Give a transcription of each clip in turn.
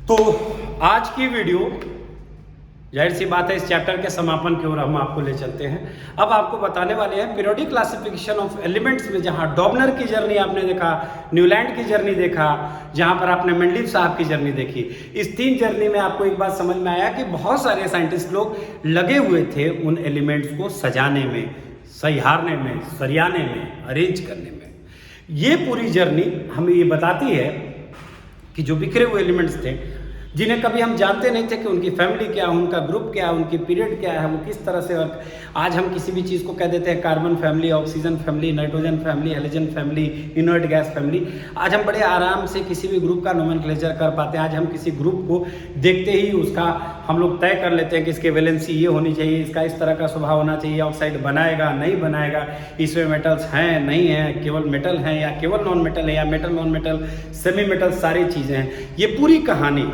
तो आज की वीडियो जाहिर सी बात है इस चैप्टर के समापन की ओर हम आपको ले चलते हैं। अब आपको बताने वाले हैं पीरियोडिक क्लासिफिकेशन ऑफ एलिमेंट्स में, जहां डॉबनर की जर्नी आपने देखा, न्यूलैंड की जर्नी देखा, जहां पर आपने मेंडलीव साहब की जर्नी देखी। इस तीन जर्नी में आपको एक बात समझ में आया कि बहुत सारे साइंटिस्ट लोग लगे हुए थे उन एलिमेंट्स को सजाने में, सहिहारने में, सरियाने में, अरेंज करने में। ये पूरी जर्नी हमें ये बताती है कि जो बिखरे हुए एलिमेंट्स थे, जिन्हें कभी हम जानते नहीं थे कि उनकी फैमिली क्या है, उनका ग्रुप क्या है, उनकी पीरियड क्या है, वो किस तरह से वर्क। आज हम किसी भी चीज़ को कह देते हैं carbon family, oxygen family, nitrogen family, halogen family, inert gas family. आज हम बड़े आराम से किसी भी ग्रुप का नोमेनक्लेचर कर पाते हैं। आज हम किसी ग्रुप को देखते ही उसका हम लोग तय कर लेते हैं कि इसके वैलेंसी ये होनी चाहिए, इसका इस तरह का स्वभाव होना चाहिए, ऑक्साइड बनाएगा नहीं बनाएगा, इसमें मेटल्स हैं नहीं हैं, केवल मेटल हैं या केवल नॉन मेटल है, या metal non metal semi metal, सारी चीज़ें हैं। ये पूरी कहानी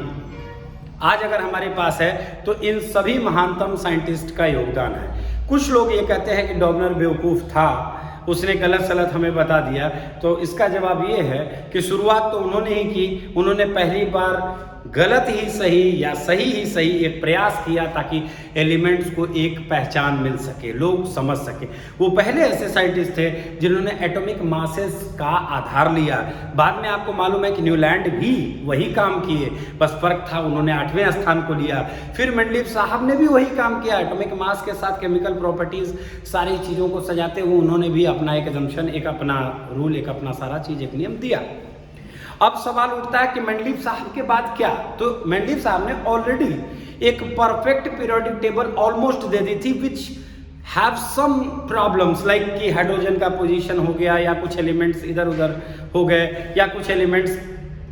आज अगर हमारे पास है तो इन सभी महानतम साइंटिस्ट का योगदान है। कुछ लोग ये कहते हैं कि डॉबनर बेवकूफ़ था, उसने गलत सलत हमें बता दिया। तो इसका जवाब ये है कि शुरुआत तो उन्होंने ही की। उन्होंने पहली बार गलत ही सही या सही ही सही एक प्रयास किया ताकि एलिमेंट्स को एक पहचान मिल सके, लोग समझ सके। वो पहले ऐसे साइंटिस्ट थे जिन्होंने एटॉमिक मासेस का आधार लिया। बाद में आपको मालूम है कि न्यूलैंड भी वही काम किए, बस फर्क था उन्होंने 8वें स्थान को लिया। फिर मेंडलीव साहब ने भी वही काम किया, एटॉमिक मास के साथ केमिकल प्रॉपर्टीज, सारी चीज़ों को सजाते हुए उन्होंने भी अपना एक एजम्पशन, एक अपना रूल, एक अपना सारा चीज़, एक नियम दिया। अब सवाल उठता है कि मेंडलीव साहब के बाद क्या? तो मेंडलीव साहब ने ऑलरेडी एक परफेक्ट पीरियोडिक टेबल ऑलमोस्ट दे दी थी, which have some problems, like कि हाइड्रोजन का पोजीशन हो गया, या कुछ एलिमेंट्स इधर उधर हो गए, या कुछ एलिमेंट्स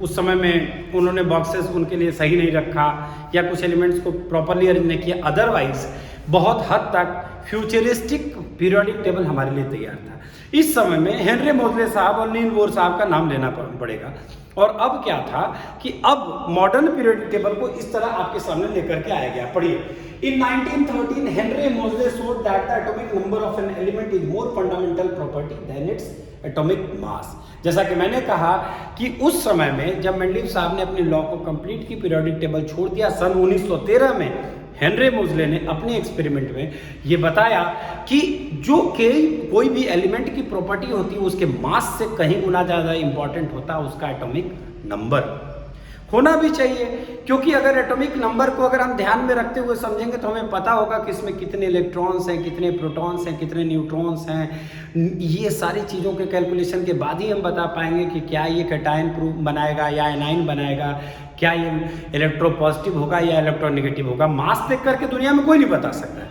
उस समय में उन्होंने बॉक्सेस उनके लिए सही नहीं रखा, या कुछ एलिमेंट्स को प्रॉपरली अरेंज नहीं किया। अदरवाइज बहुत हद तक फ्यूचरिस्टिक पीरियोडिक टेबल हमारे लिए तैयार था। इस समय में हेनरी मोजले साहब और नील बोर साहब का नाम लेना पड़ेगा। और अब क्या था कि अब मॉडर्न पीरियोडिक टेबल को इस तरह आपके सामने लेकर के आया गया। पढ़िए, इन 1913 हेनरी मोजले showed that the atomic number of an element is more fundamental property than its atomic mass। जैसा कि मैंने कहा कि उस समय में जब मेंडलीव साहब ने अपनी लॉ को कंप्लीट की, पीरियोडिक टेबल छोड़ दिया, सन 1913 में हेनरी मोजले ने अपने एक्सपेरिमेंट में ये बताया कि जो कोई भी एलिमेंट की प्रॉपर्टी होती है उसके मास से कहीं गुना ज़्यादा इंपॉर्टेंट होता है उसका एटॉमिक नंबर होना भी चाहिए। क्योंकि अगर एटॉमिक नंबर को अगर हम ध्यान में रखते हुए समझेंगे तो हमें पता होगा कि इसमें कितने इलेक्ट्रॉन्स हैं, कितने प्रोटॉन्स हैं, कितने न्यूट्रॉन्स हैं। ये सारी चीज़ों के कैलकुलेशन के बाद ही हम बता पाएंगे कि क्या ये कैटायन प्रूफ बनाएगा या एनाइन बनाएगा, क्या ये इलेक्ट्रोपॉजिटिव होगा या इलेक्ट्रोनेगेटिव होगा। मास देख करके दुनिया में कोई नहीं बता सकता है,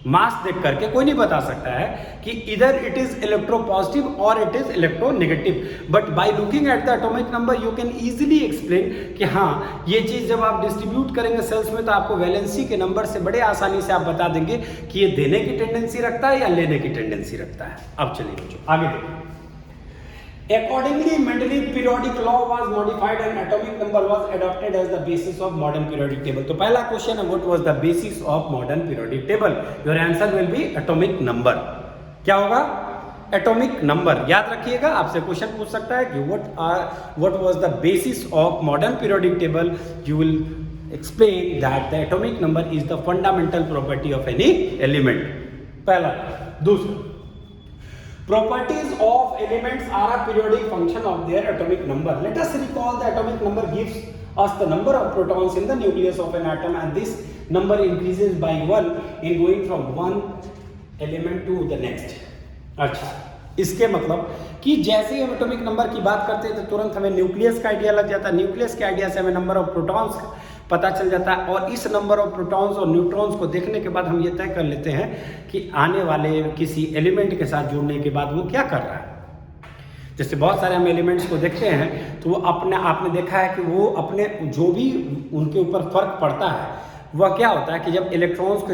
मास देख करके कोई नहीं बता सकता है कि इधर इट इज इलेक्ट्रोपॉजिटिव और it is electronegative. But by looking at the atomic number you can easily explain कि हाँ, ये चीज़ जब आप डिस्ट्रीब्यूट करेंगे सेल्स में तो आपको वैलेंसी के नंबर से बड़े आसानी से आप बता देंगे कि ये देने की टेंडेंसी रखता है या लेने की टेंडेंसी रखता है। अब चलिए बच्चों आगे देखिए। Accordingly, Mendeleev periodic law was modified and atomic number was adopted as the basis of modern periodic table। तो पहला क्वेश्चन है, what was the basis of modern periodic table? Your answer will be atomic number। क्या होगा? Atomic number. याद रखिएगा, आपसे question पूछ सकता है कि what was the basis of modern periodic table? You will explain that the atomic number is the fundamental property of any element। पहला। दूसरा, properties of elements are a periodic function of their atomic number। Let us recall the atomic number gives us the number of protons in the nucleus of an atom, and this number increases by 1 in going from one element to the next। अच्छा, इसके मतलब कि जैसे ही हम atomic number की बात करते हैं तो तुरंत हमें न्यूक्लियस का आइडिया लग जाता है, न्यूक्लियस के आइडिया से हमें नंबर ऑफ प्रोटॉन्स पता चल जाता है, और इस नंबर ऑफ प्रोटॉन्स और न्यूट्रॉन्स को देखने के बाद हम ये तय कर लेते हैं कि आने वाले किसी एलिमेंट के साथ जुड़ने के बाद वो क्या कर रहा है। जैसे बहुत सारे हम एलिमेंट्स को देखते हैं तो वो आपने देखा है कि वो अपने जो भी उनके ऊपर फर्क पड़ता है वह क्या होता है कि जब इलेक्ट्रॉन्स को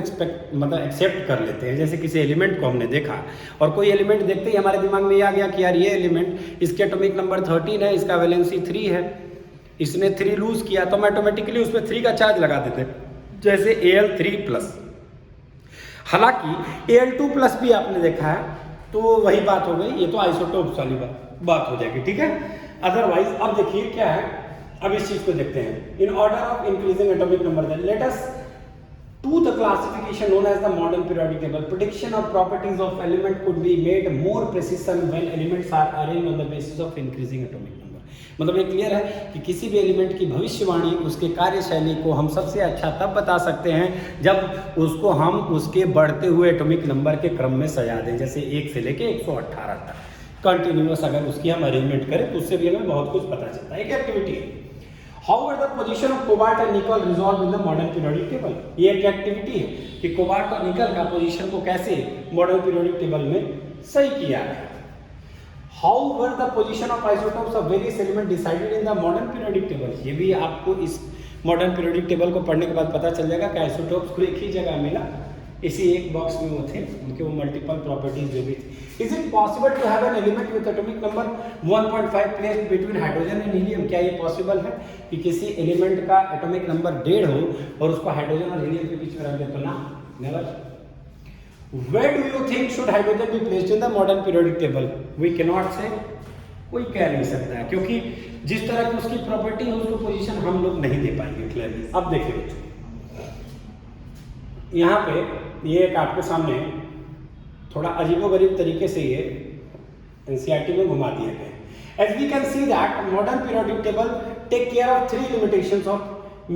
एक्सेप्ट कर लेते हैं। जैसे किसी एलिमेंट को हमने देखा और कोई एलिमेंट देखते ही हमारे दिमाग में आ गया कि यार ये एलिमेंट, इसके एटॉमिक नंबर 13 है, इसका वैलेंसी 3 है, इसने 3 लूज किया तो हम ऑटोमेटिकली उसमें 3 का चार्ज लगा देते हैं, जैसे Al3+। हालांकि Al2+ भी आपने देखा है तो वही बात हो गई, ये तो आइसोटोप्स वाली बात हो जाएगी, ठीक है। अदरवाइज अब देखिए क्या है अब इस चीज को देखते हैं। In order of increasing atomic number, let us to the classification known as the modern periodic table. Prediction of properties of element could be made more precision when elements are arranged on the basis of increasing atomic number. मतलब ये clear है कि किसी भी element की भविष्यवाणी, उसके कार्यशैली को हम सबसे अच्छा तब बता सकते हैं जब उसको हम उसके बढ़ते हुए एटॉमिक नंबर के क्रम में सजा दें, जैसे 1 से लेके 118 तक कंटिन्यूअस अगर उसकी हम अरेंजमेंट करें तो उससे भी हमें बहुत कुछ पता चलता है। एक एक्टिविटी है। However, the position of cobalt and nickel resolved in the modern periodic table. ये एक एक्टिविटी है कि कोबाल्ट और निकल का पोजीशन को कैसे मॉडर्न पीरियोडिक टेबल में सही किया है। However, the position of isotopes of various elements decided in the modern periodic table. ये भी आपको इस मॉडर्न पीरियोडिक टेबल को पढ़ने के बाद पता चल जाएगा कि आइसोटोप्स को एक ही जगह मिला, इसी एक बॉक्स में वो थे, उनके वो मल्टीपल प्रॉपर्टीज जो भी थी। Is it possible to have an element with atomic number 1.5 placed between hydrogen and helium? क्या ये पॉसिबल है कि किसी एलिमेंट का एटॉमिक नंबर 1.5 हो और उसको हाइड्रोजन और हीलियम के बीच में रख दे? तो ना, never. Where do you think should hydrogen be placed in the modern periodic table? We cannot say, कोई कह नहीं सकता है, क्योंकि जिस तरह की उसकी प्रॉपर्टी है उसको पोजीशन हम लोग नहीं दे पाएंगे क्लियरली। अब देखिए यहाँ पे ये एक आपके सामने थोड़ा अजीबोगरीब तरीके से ये एनसीईआरटी में घुमा दिया गया। As we can see that modern periodic table take care of 3 limitations of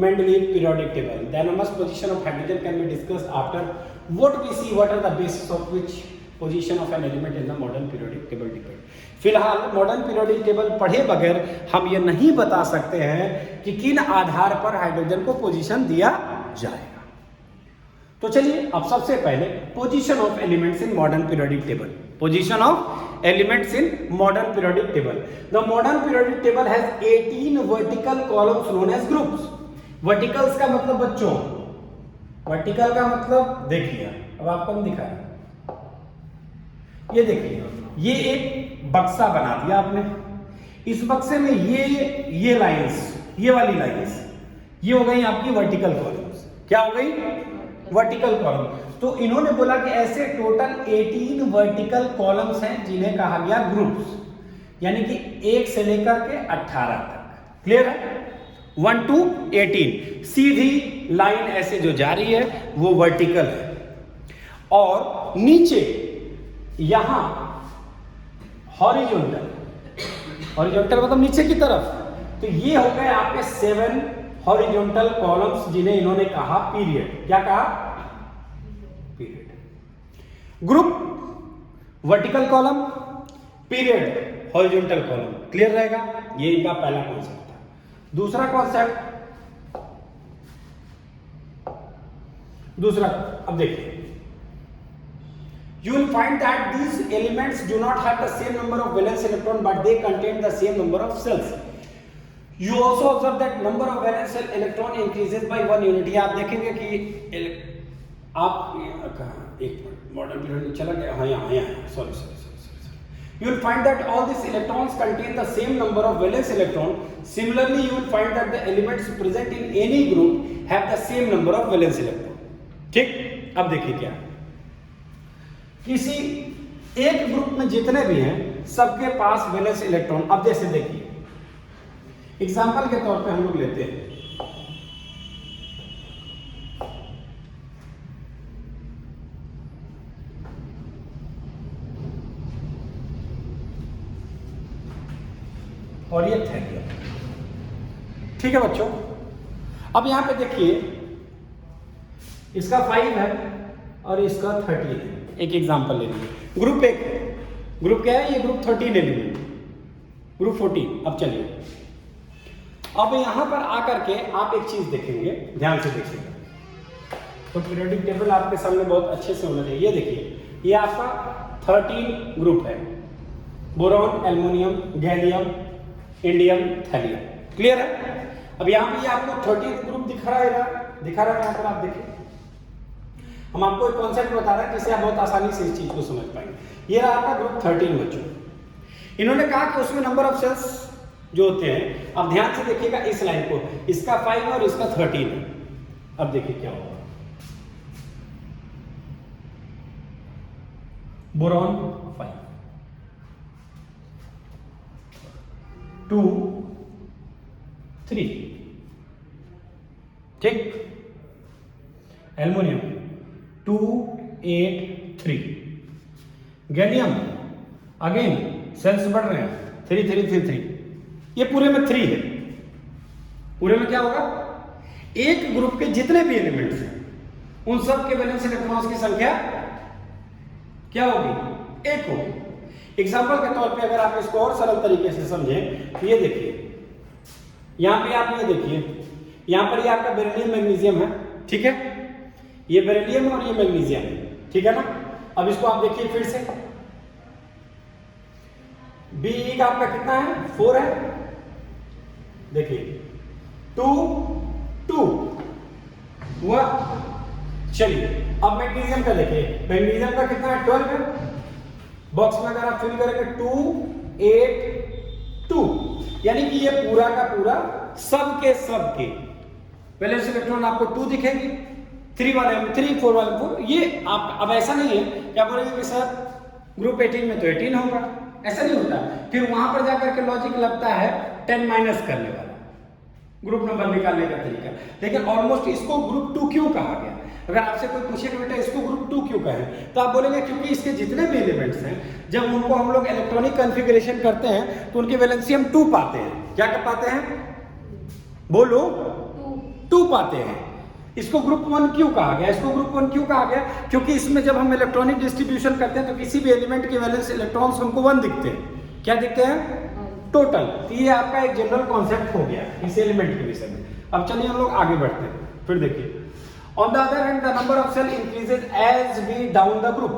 Mendeleev periodic table. The anomalous position of hydrogen can be discussed after what we see what are the basis of which position of an element in the modern periodic table depend. फिलहाल modern periodic table पढ़े बगैर हम ये नहीं बता सकते हैं कि किन आधार पर हाइड्रोजन को पोजीशन दिया जाएगा। तो चलिए अब सबसे पहले position of elements in modern periodic table. Position of elements in modern periodic table. The modern periodic table has 18 vertical columns known age groups. Verticals का मतलब बच्चों, वर्टिकल का मतलब देखिए, अब आपको हम दिखा रहे हैं, ये देखिए, ये एक बक्सा बना दिया आपने। इस बक्से में ये लाइंस, ये वाली लाइंस, ये हो गई आपकी वर्टिकल कॉलम्स। क्या हो गई? Vertical column. तो इन्होंने बोला कि ऐसे टोटल 18 वर्टिकल कॉलम्स हैं जिन्हें कहा गया ग्रुप्स, यानी कि 1 से लेकर के 18 तक। क्लियर है? 1 to 18 सीधी लाइन ऐसे जो जा रही है वो वर्टिकल है, और नीचे यहां हॉरिजॉन्टल, हॉरिजॉन्टल मतलब नीचे की तरफ। तो ये हो गए आपके 7 हॉरिजॉन्टल कॉलम्स जिन्हें इन्होंने कहा पीरियड। क्या कहा? Period. Group vertical column, period horizontal column. Clear रहेगा? ये इनका पहला कॉन्सेप्ट था। दूसरा कॉन्सेप्ट, दूसरा अब देखिए, you will find that these elements do not have the same number of valence electron but they contain the same number of cells. You also observe that number of valence electron increases by 1 unit. ये आप देखेंगे कि आप एक modern period चला गया, हाँ यहाँ sorry you will find that all these electrons contain the same number of valence electron. Similarly, you will find that the elements present in any group have the same number of valence electron. ठीक, अब देखिए क्या, किसी एक group में जितने भी हैं सबके पास वैलेंस इलेक्ट्रॉन। अब जैसे देखिए, एग्जांपल के तौर पे हम लोग लेते हैं, और ये थैलियम। ठीक है बच्चों, अब यहां पे देखिए, इसका 5 है और इसका 13 है। एक एग्जांपल ले लीजिए, ग्रुप 1, ग्रुप क्या है? ये ग्रुप 13 एलिमेंट, ग्रुप 14। अब चलिए, अब यहां पर आकर के आप एक चीज देखेंगे, ध्यान से देखिएगा। तो पीरियोडिक टेबल आपके सामने बहुत अच्छे से होना चाहिए। ये देखिए, ये आपका 13 ग्रुप है, boron, aluminium, gallium, indium, thallium. Clear है? अब यहाँ पे आपको 13 ग्रुप दिखा रहा है यहाँ पर। आप देखिए, हम आपको एक कॉन्सेप्ट बता रहे हैं जिससे आप बहुत आसानी से इस चीज को समझ पाएंगे। ये रहा आपका ग्रुप 13 बच्चों। इन्होंने कहा कि उसमें नंबर ऑफ सेल्स जो होते हैं, अब ध्यान से देखिएगा इस लाइन को, इसका 5 और इसका 13 है। अब देखिए क्या होगा, बोरॉन 5, 2 3, ठीक। एल्युमिनियम 2, 8, 3। गैलियम अगेन सेल्स बढ़ रहे हैं 3, 3, 3, 3। ये पूरे में 3 है। पूरे में क्या होगा, एक ग्रुप के जितने भी एलिमेंट्स हैं उन सब के वैलेंस इलेक्ट्रॉन्स की संख्या क्या होगी, 1 होगी। एग्जांपल के तौर पे अगर आप इसको और सरल तरीके से समझें तो ये देखिए, यहां पे आप ये देखिए, यहां पर ये आपका बेरिलियम मैग्नीशियम है, ठीक है। ये बेरिलियम और ये मैग्नीशियम है, ठीक है ना। अब इसको आप देखिए फिर से, Be का आपका कितना है, 4 है। देखिए 2, 2 हुआ। चलिए अब मैग्नीशियम का देखिए, मैग्नीशियम का कितना है, 12 है। बॉक्स में अगर आप फिल करेंगे 2, 8, 2, यानी कि ये पूरा का पूरा सबके सबके वैलेंस इलेक्ट्रॉन आपको 2 दिखेगी। 3 वाले में 3, 4 वाले में 4। ये आप अब ऐसा नहीं है कि आप बोलेंगे कि सर ग्रुप 18 में तो 18 होगा, ऐसा नहीं होता। फिर वहां पर जाकर के लॉजिक लगता है 10 माइनस करने वाला, ग्रुप नंबर निकालने का तरीका। लेकिन ऑलमोस्ट इसको ग्रुप 2 क्यों कहा गया? अगर आपसे कोई पूछे कि बेटा इसको ग्रुप 2 क्यों कहें, तो आप बोलेंगे क्योंकि इसके जितने भी एलिमेंट्स हैं जब उनको हम लोग इलेक्ट्रॉनिक कॉन्फ़िगरेशन करते हैं तो उनकी वैलेंसी हम 2 पाते हैं। क्या कर पाते हैं, बोलो, 2 पाते हैं। इसको ग्रुप 1 क्यों कहा गया? इसको ग्रुप 1 क्यों कहा गया? क्योंकि इसमें जब हम इलेक्ट्रॉनिक डिस्ट्रीब्यूशन करते हैं तो किसी भी एलिमेंट के वैलेंस इलेक्ट्रॉन्स हमको 1 दिखते हैं। क्या दिखते हैं, टोटल। तो ये आपका एक जनरल कॉन्सेप्ट हो गया इस एलिमेंट के विषय में। अब चलिए हम लोग आगे बढ़ते हैं। फिर देखिए, on the other hand the number of shell increases as we down the group.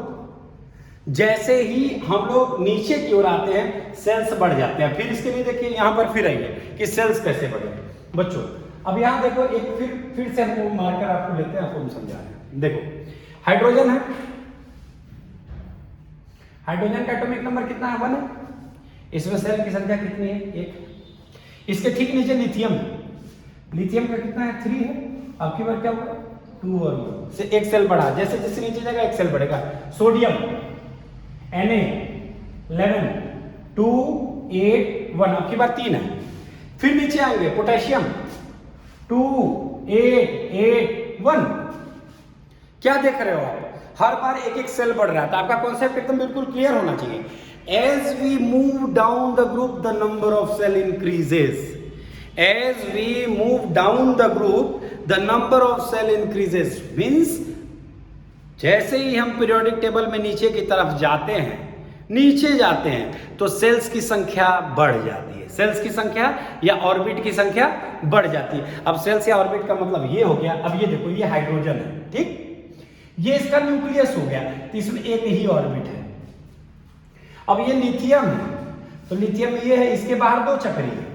जैसे ही हम लोग नीचे की ओर आते हैं सेल्स बढ़ जाते हैं। फिर इसके लिए देखिए यहां पर फिर आइए कि सेल्स कैसे बढ़े बच्चों। अब यहां देखो एक फिर से हमको मार्कर आपको लेते हैं, आपको हम समझा रहे हैं। देखो हाइड्रोजन है, हाइड्रोजन का एटॉमिक नंबर कितना है, 1 है। इसमें सेल की संख्या कितनी है, 1। इसके ठीक नीचे लिथियम है, लिथियम का कितना है, 3 है। अब की बार क्या होगा, 2 और 1 से एक सेल बढ़ा, जैसे जैसे नीचे जाएगा एक सेल बढ़ेगा। सोडियम Na11 2 8 1, अब की बार 3 है। फिर नीचे आएंगे पोटेशियम 2 8 8 1। क्या देख रहे हो आप, हर बार एक एक सेल बढ़ रहा है। तो आपका कॉन्सेप्ट एकदम बिल्कुल क्लियर होना चाहिए। As we move down the group, the number of cell increases. As we move down the group, the number of cell increases. Means जैसे ही हम पीरियोडिक टेबल में नीचे की तरफ जाते हैं, नीचे जाते हैं तो सेल्स की संख्या बढ़ जाती है। सेल्स की संख्या या ऑर्बिट की संख्या बढ़ जाती है। अब सेल्स या ऑर्बिट का मतलब ये हो गया। अब ये देखो, ये हाइड्रोजन है, ठीक। ये इसका न्यूक्लियस हो गया, तो इसमें एक ही ऑर्बिट है। अब ये लिथियम है, तो लिथियम ये है, इसके बाहर 2 चक्री है।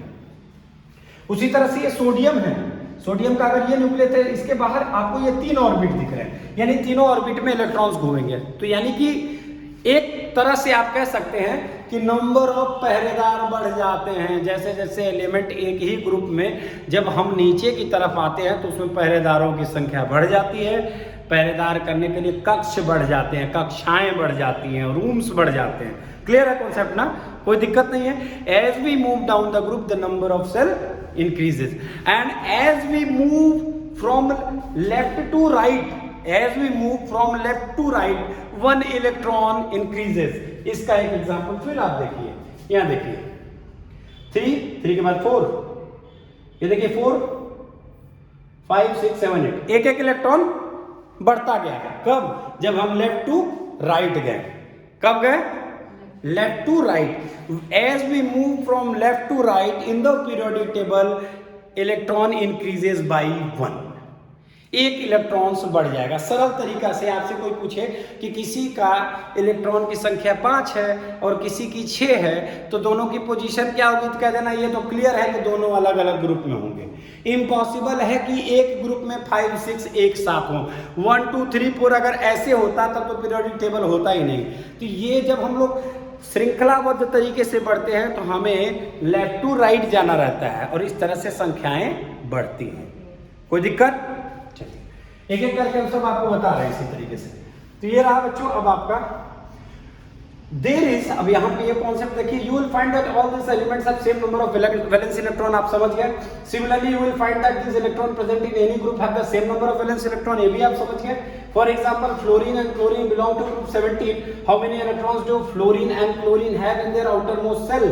उसी तरह से ये सोडियम है, सोडियम का अगर ये न्यूक्लियस है, इसके बाहर आपको ये 3 ऑर्बिट दिख रहे हैं, यानी तीनों ऑर्बिट में इलेक्ट्रॉन्स घूमेंगे। तो यानी कि एक तरह से आप कह सकते हैं कि नंबर ऑफ पहरेदार बढ़ जाते हैं। जैसे जैसे एलिमेंट एक ही ग्रुप में जब हम नीचे की तरफ आते हैं तो उसमें पहरेदारों की संख्या बढ़ जाती है। पहरेदार करने के लिए कक्ष बढ़ जाते हैं, कक्षाएं बढ़ जाती हैं, रूम्स बढ़ जाते हैं। क्लियर है कॉन्सेप्ट ना, कोई दिक्कत नहीं है। As we move down the group the number of shell increases and as we move from left to right, as we move from left to right 1 electron increases. इसका एक एग्जांपल फिर आप देखिए, यहां देखिए 3 के बाद 4, ये देखिए 4 5 6 7 8, एक एक इलेक्ट्रॉन बढ़ता गया। कब, जब हम लेफ्ट टू राइट गए। कब गए, left to right. As we move from left to right in the periodic table electron increases by 1, एक इलेक्ट्रॉन्स बढ़ जाएगा। सरल तरीका से आपसे कोई पूछे कि किसी का इलेक्ट्रॉन की संख्या 5 है और किसी की 6 है, तो दोनों की पोजीशन क्या होगी, तो कह देना ये तो क्लियर है कि दोनों अलग अलग ग्रुप में होंगे। इम्पॉसिबल है कि एक ग्रुप में 5 6 एक साथ हों। 1 2 3 4 अगर ऐसे होता तब तो पीरियोडिक टेबल होता ही नहीं। तो ये जब हम लोग श्रृंखलाबद्ध तरीके से बढ़ते हैं तो हमें लेफ्ट टू राइट जाना रहता है और इस तरह से संख्याएं बढ़ती हैं। कोई दिक्कत? एक एक करके हम सब आपको बता रहे हैं इसी तरीके से। तो ये रहा बच्चों अब आपका देयर इज, अब यहाँ पे ये कॉन्सेप्ट देखिए, you will find that all this elements have same number of valence electron, आप समझ गए। Similarly you will find that this electron present in any group have the same number of valence electron, ये भी आप समझ गए। For example fluorine and chlorine belong to group 17, how many electrons do fluorine and chlorine have in their outer most shell.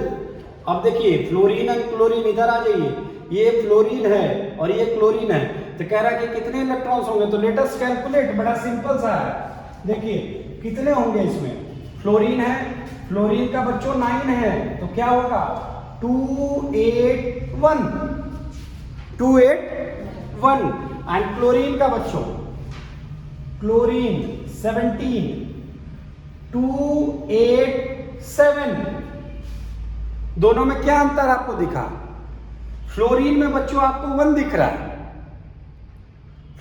अब देखिए fluorine and chlorine, इधर आ जाइए, ये फ्लोरीन है और ये क्लोरीन है, तो कह रहा है कि कितने इलेक्ट्रॉन्स होंगे, तो लेट अस कैलकुलेट, बड़ा सिंपल सा है। देखिए कितने होंगे इसमें, फ्लोरीन है, फ्लोरीन का बच्चों 9 है, तो क्या होगा 281 एंड क्लोरीन का बच्चों, क्लोरीन 17 287। दोनों में क्या अंतर आपको दिखा, फ्लोरीन में बच्चों आपको 1 दिख रहा है,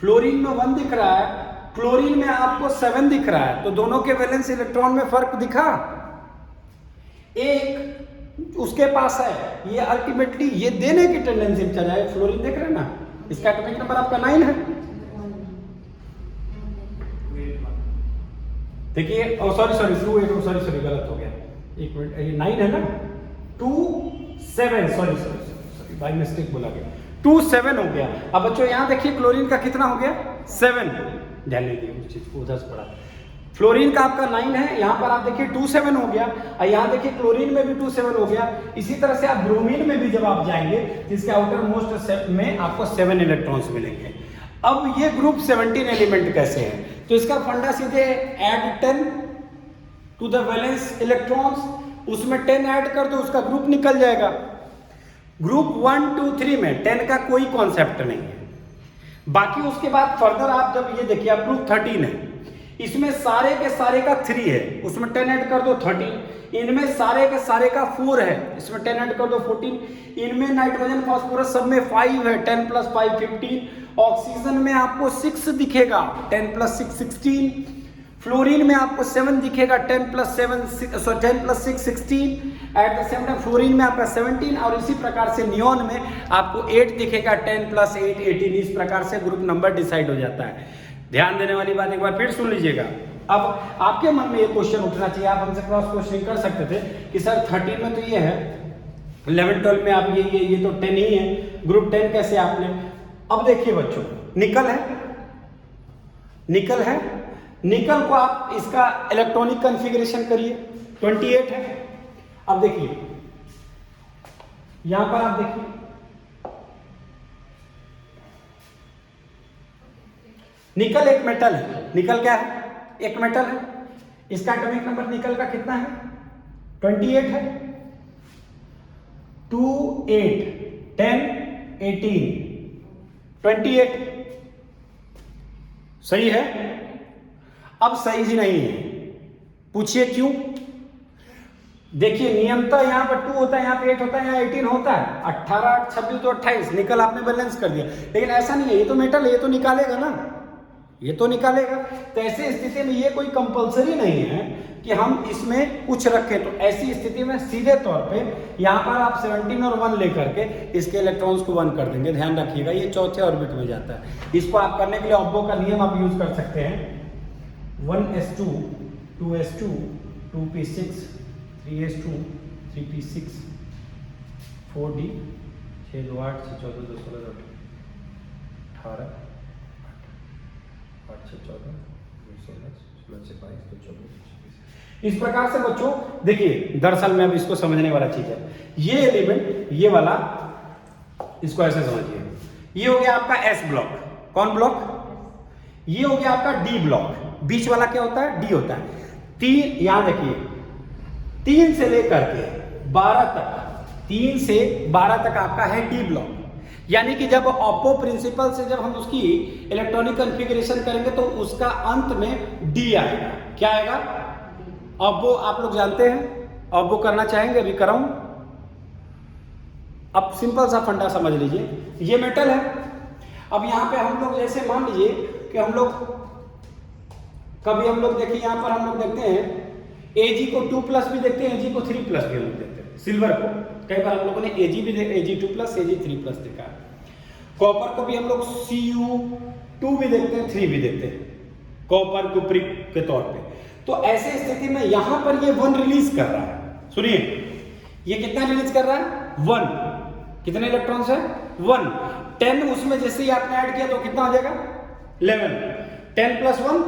फ्लोरीन में 1 दिख रहा है, क्लोरीन में आपको 7 दिख रहा है, तो दोनों के वैलेंस इलेक्ट्रॉन में फर्क दिखा। एक उसके पास है, ये अल्टीमेटली ये देने की टेंडेंसी में चला है, फ्लोरीन देख रहे हैं ना, इसका एटॉमिक नंबर आपका 9 है। देखिए सॉरी गलत हो गया, एक मिनट, ये 9 है ना, 27 सॉरी बाय मिस्टेक बोला गया, 27 हो गया। अब बच्चों यहाँ देखिए क्लोरीन का कितना हो गया 7, ध्यान नहीं दिए उस चीज को, उधर से पढ़ा। फ्लोरीन का आपका 9 है, यहाँ पर आप देखिए 27 हो गया, और यहाँ देखिए क्लोरीन में भी 27 हो गया। इसी तरह से आप ब्रोमीन में भी जब आप जाएंगे तो इसके आउटर मोस्ट में आपको 7 इलेक्ट्रॉन्स मिलेंगे। अब ये ग्रुप 17 एलिमेंट कैसे है, तो इसका फंडा सीधे add 10 to the valence electrons, उसमें 10 ऐड कर दो, उसका ग्रुप निकल जाएगा। ग्रुप 1 2 3 में 10 का कोई कॉन्सेप्ट नहीं है। बाकी उसके बाद फर्दर आप जब ये देखिए, आप ग्रुप 13 है, इसमें सारे के सारे का 3 है, उसमें 10 ऐड कर दो 13, इनमें सारे के सारे का 4 है, इसमें 10 ऐड कर दो 14, इनमें नाइट्रोजन फास्फोरस सब में 5 है, 10 + 5 15, ऑक्सीजन में आपको 6 दिखेगा, 10 + 6 16, फ्लोरीन में आपको 7 दिखेगा, 10 + 6 16, at the same time fluorine में आपका 17, और इसी प्रकार से नियोन में आपको 8 दिखेगा, 10 + 8 18, इस प्रकार से ग्रुप नंबर डिसाइड हो जाता है। ध्यान देने वाली बात एक बार फिर सुन लीजिएगा। अब आपके मन में ये क्वेश्चन उठना चाहिए, आप हमसे क्रॉस क्वेश्चन कर सकते थे कि सर 13 में तो ये है, 11 12 में आप ये तो 10 ही है, ग्रुप 10 कैसे आपने। अब देखिए बच्चों, निकल है, निकल को आप इसका इलेक्ट्रॉनिक कॉन्फ़िगरेशन करिए, 28 है। अब देखिए यहां पर आप देखिए, निकल एक मेटल है, निकल क्या है, एक मेटल है, इसका एटॉमिक नंबर निकल का कितना है 28 है, 2 8 10 18 28 सही है। अब सही ही नहीं है, पूछिए क्यों। देखिए नियमतः यहां पर 2 होता है, यहां पे 8 होता है, यहां 18 होता है, 18 8 26 तो 28, निकल आपने बैलेंस कर दिया। लेकिन ऐसा नहीं है, ये तो मेटल है, ये तो निकालेगा ना, ये तो निकालेगा। तो ऐसी स्थिति में ये कोई कंपलसरी नहीं है कि हम इसमें कुछ रखें, तो ऐसी स्थिति में सीधे तौर पे यहाँ पर आप 17 और 1 लेकर के इसके इलेक्ट्रॉन्स को 1 कर देंगे। ध्यान रखिएगा ये चौथे ऑर्बिट में जाता है। इसको आप करने के लिए ऑब्बो का नियम आप यूज कर सकते हैं, 1s2 2s2 2p6 3s2 3p6 4d 6 2 8 6 14 2 16 18 8 6 14 16 16 से 22 तो 24। इस प्रकार से बच्चों देखिए, दरअसल में अब इसको समझने वाला चीज है, ये एलिमेंट ये वाला, इसको ऐसे समझिए, ये हो गया आपका S ब्लॉक, कौन ब्लॉक, ये हो गया आपका D ब्लॉक, बीच वाला क्या होता है D होता है। 3 यहां देखिए, 3 से लेकर के 12 तक, 3 से 12 तक आपका है D ब्लॉक। यानी कि जब ऑप्पो प्रिंसिपल से जब हम उसकी इलेक्ट्रॉनिक कॉन्फ़िगरेशन करेंगे तो उसका अंत में D आएगा। क्या आएगा, ऑप्पो आप लोग जानते हैं, ऑप्पो करना चाहेंगे अभी कराऊं। अब सिंपल सा फंडा समझ लीजिए, ये मेटल है। अब यहाँ पे हम लोग जैसे मान लीजिए कि हम लोग कभी हम लोग देखिए, यहाँ पर हम लोग देखते हैं Ag को 2+ भी देखते हैं, Ag को 3+ भी हम लोग देखते हैं। सिल्वर को कई बार हम लोगों ने Ag भी Ag2+, Ag3+ देखा है। कॉपर को भी हम लोग Cu2 भी देखते हैं, 3 भी देखते हैं, कॉपर कुप्रिक के तौर पे। तो ऐसे स्थिति में यहां पर ये 1 रिलीज कर रहा है। सुनिए, ये कितना रिलीज कर रहा है? 1। कितने इलेक्ट्रॉन्स है? 1। 10 उसमें जैसे ही आपने ऐड किया तो कितना हो जाएगा? 11। 10 + 1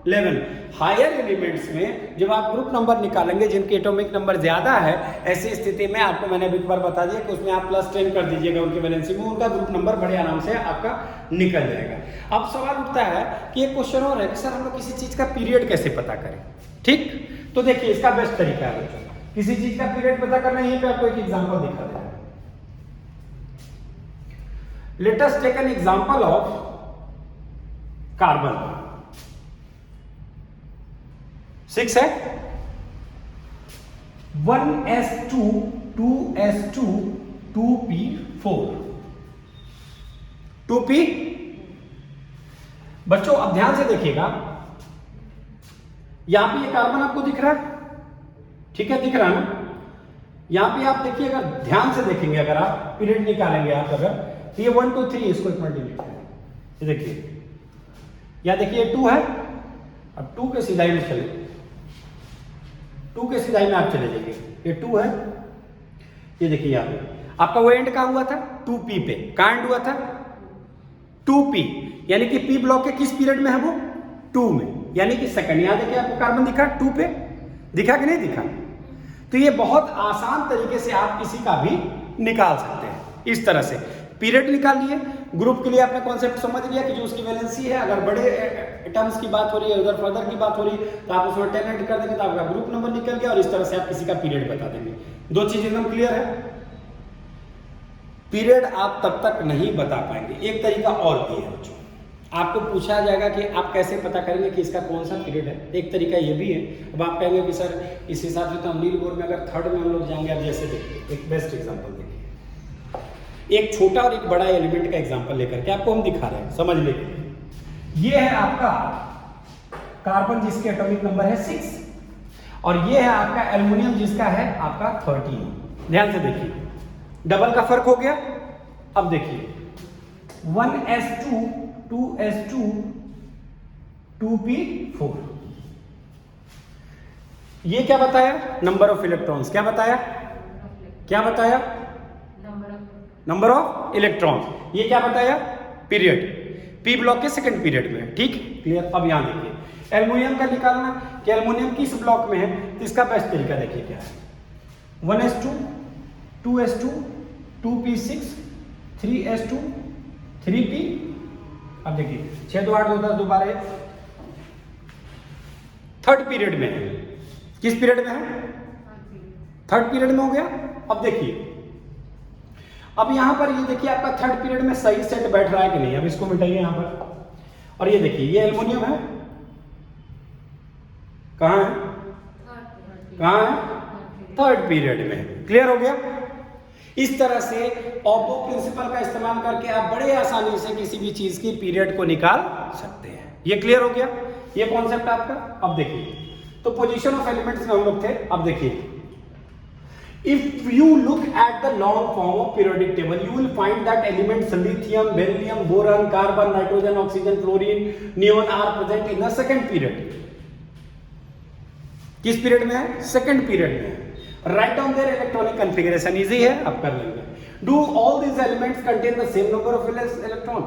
11। हायर एलिमेंट्स में जब आप ग्रुप नंबर निकालेंगे जिनके एटॉमिक नंबर ज्यादा है, ऐसी स्थिति में आपको मैंने अभी एक बार बता दिया कि उसमें आप +10 कर दीजिएगा उनकी वैलेंसी में, उनका ग्रुप नंबर बड़े आराम से आपका निकल जाएगा। अब सवाल उठता है कि एक क्वेश्चन और है कि सर हम लोग किसी चीज का पीरियड कैसे पता करें? ठीक, तो देखिए इसका बेस्ट तरीका है बच्चों, किसी चीज का पीरियड पता करना। यहीं पे आपको एक एग्जांपल दिखा दे रहा है। Let us take an example of carbon. 6 है, 1s2 2s2 2p4 2p। बच्चों अब ध्यान से देखिएगा, यहां पे ये कार्बन आपको दिख रहा है, ठीक है, दिख रहा है ना? यहां पे आप देखिए, अगर ध्यान से देखेंगे, अगर आप पीरियड निकालेंगे आप अगर, तो ये 1 2 3, इसको एक मिनट डिलीट करें। ये देखिए, यहां देखिए 2 है, अब 2 के सिधाई में चले, 2 के सिधाई में आप चले जाइए, ये 2 है। ये देखिए यहां पे आपका वो एंड कहां हुआ था? 2p पे। कहां एंड हुआ था? 2p, यानी कि p ब्लॉक के किस पीरियड में है वो? 2 में, यानी कि सेकंड। यहां देखिए आपको कार्बन दिखा 2 पे, दिखा कि नहीं दिखा? तो ये बहुत आसान तरीके से आप किसी का भी निकाल सकते हैं इस तरह से। पीरियड निकाल लिए, ग्रुप के लिए आपने कॉन्सेप्ट समझ लिया कि जो उसकी वैलेंसी है, अगर बड़े एटम्स की बात हो रही है, उधर फर्दर की बात हो रही है, तो आप उसमें 10 ऐड कर देंगे तो आपका ग्रुप नंबर निकल गया, और इस तरह से आप किसी का पीरियड बता देंगे। 2 चीज एकदम क्लियर है। पीरियड आप तब तक नहीं बता पाएंगे। एक तरीका और भी है बच्चों, आपको पूछा जाएगा कि आप कैसे पता करेंगे कि इसका कौन सा पीरियड है। एक तरीका ये भी है। अब आप कहेंगे कि सर इस हिसाब से तो हम नील बोर्ड में अगर 3rd में हम लोग जाएंगे, अब जैसे देखिए एक बेस्ट एग्जांपल देखिए, एक छोटा और एक बड़ा एलिमेंट का एग्जांपल लेकर के आपको हम दिखा रहे हैं समझने के लिए। ये है आपका कार्बन जिसके एटॉमिक नंबर है 6, और ये है आपका एल्युमिनियम जिसका है आपका 13। ध्यान से देखिए, डबल का फर्क हो गया। अब देखिए 1s2 2s2 2p4, ये क्या बताया? Number of electrons. क्या बताया? क्या बताया? Number of electrons. ये क्या बताया? पीरियड। पी ब्लॉक के सेकंड पीरियड में। ठीक, क्लियर। अब यहां देखिए एल्युमिनियम का निकालना कि एल्युमिनियम किस ब्लॉक में है, तो इसका बेस्ट तरीका देखिए क्या है। 1s2 2s2 2p6 3s2 3p। अब देखिए 6 2 8 2 10 2 12, 3rd पीरियड में है। किस पीरियड में है? 3rd पीरियड में हो गया। अब देखिए, अब यहां पर ये देखिए आपका 3rd पीरियड में सही सेट बैठ रहा है कि नहीं। अब इसको मिटाइए यहां पर, और ये देखिए ये एल्युमिनियम है, कहां है? कहां है? 3rd पीरियड में। क्लियर हो गया? इस तरह से ऑपो प्रिंसिपल का इस्तेमाल करके आप बड़े आसानी से किसी भी चीज की पीरियड को निकाल सकते हैं। ये क्लियर हो गया, ये कॉन्सेप्ट आपका। अब देखिए, तो पोजीशन ऑफ एलिमेंट्स में हम लोग थे। अब देखिए, if you look at the long form of periodic table, you will find that elements lithium, beryllium, boron, carbon, nitrogen, oxygen, fluorine, neon are present in the second period. किस period में है? Second period में। Right on their electronic configuration. Easy है, आप कर लेंगे। Do all these elements contain the same number of valence electron?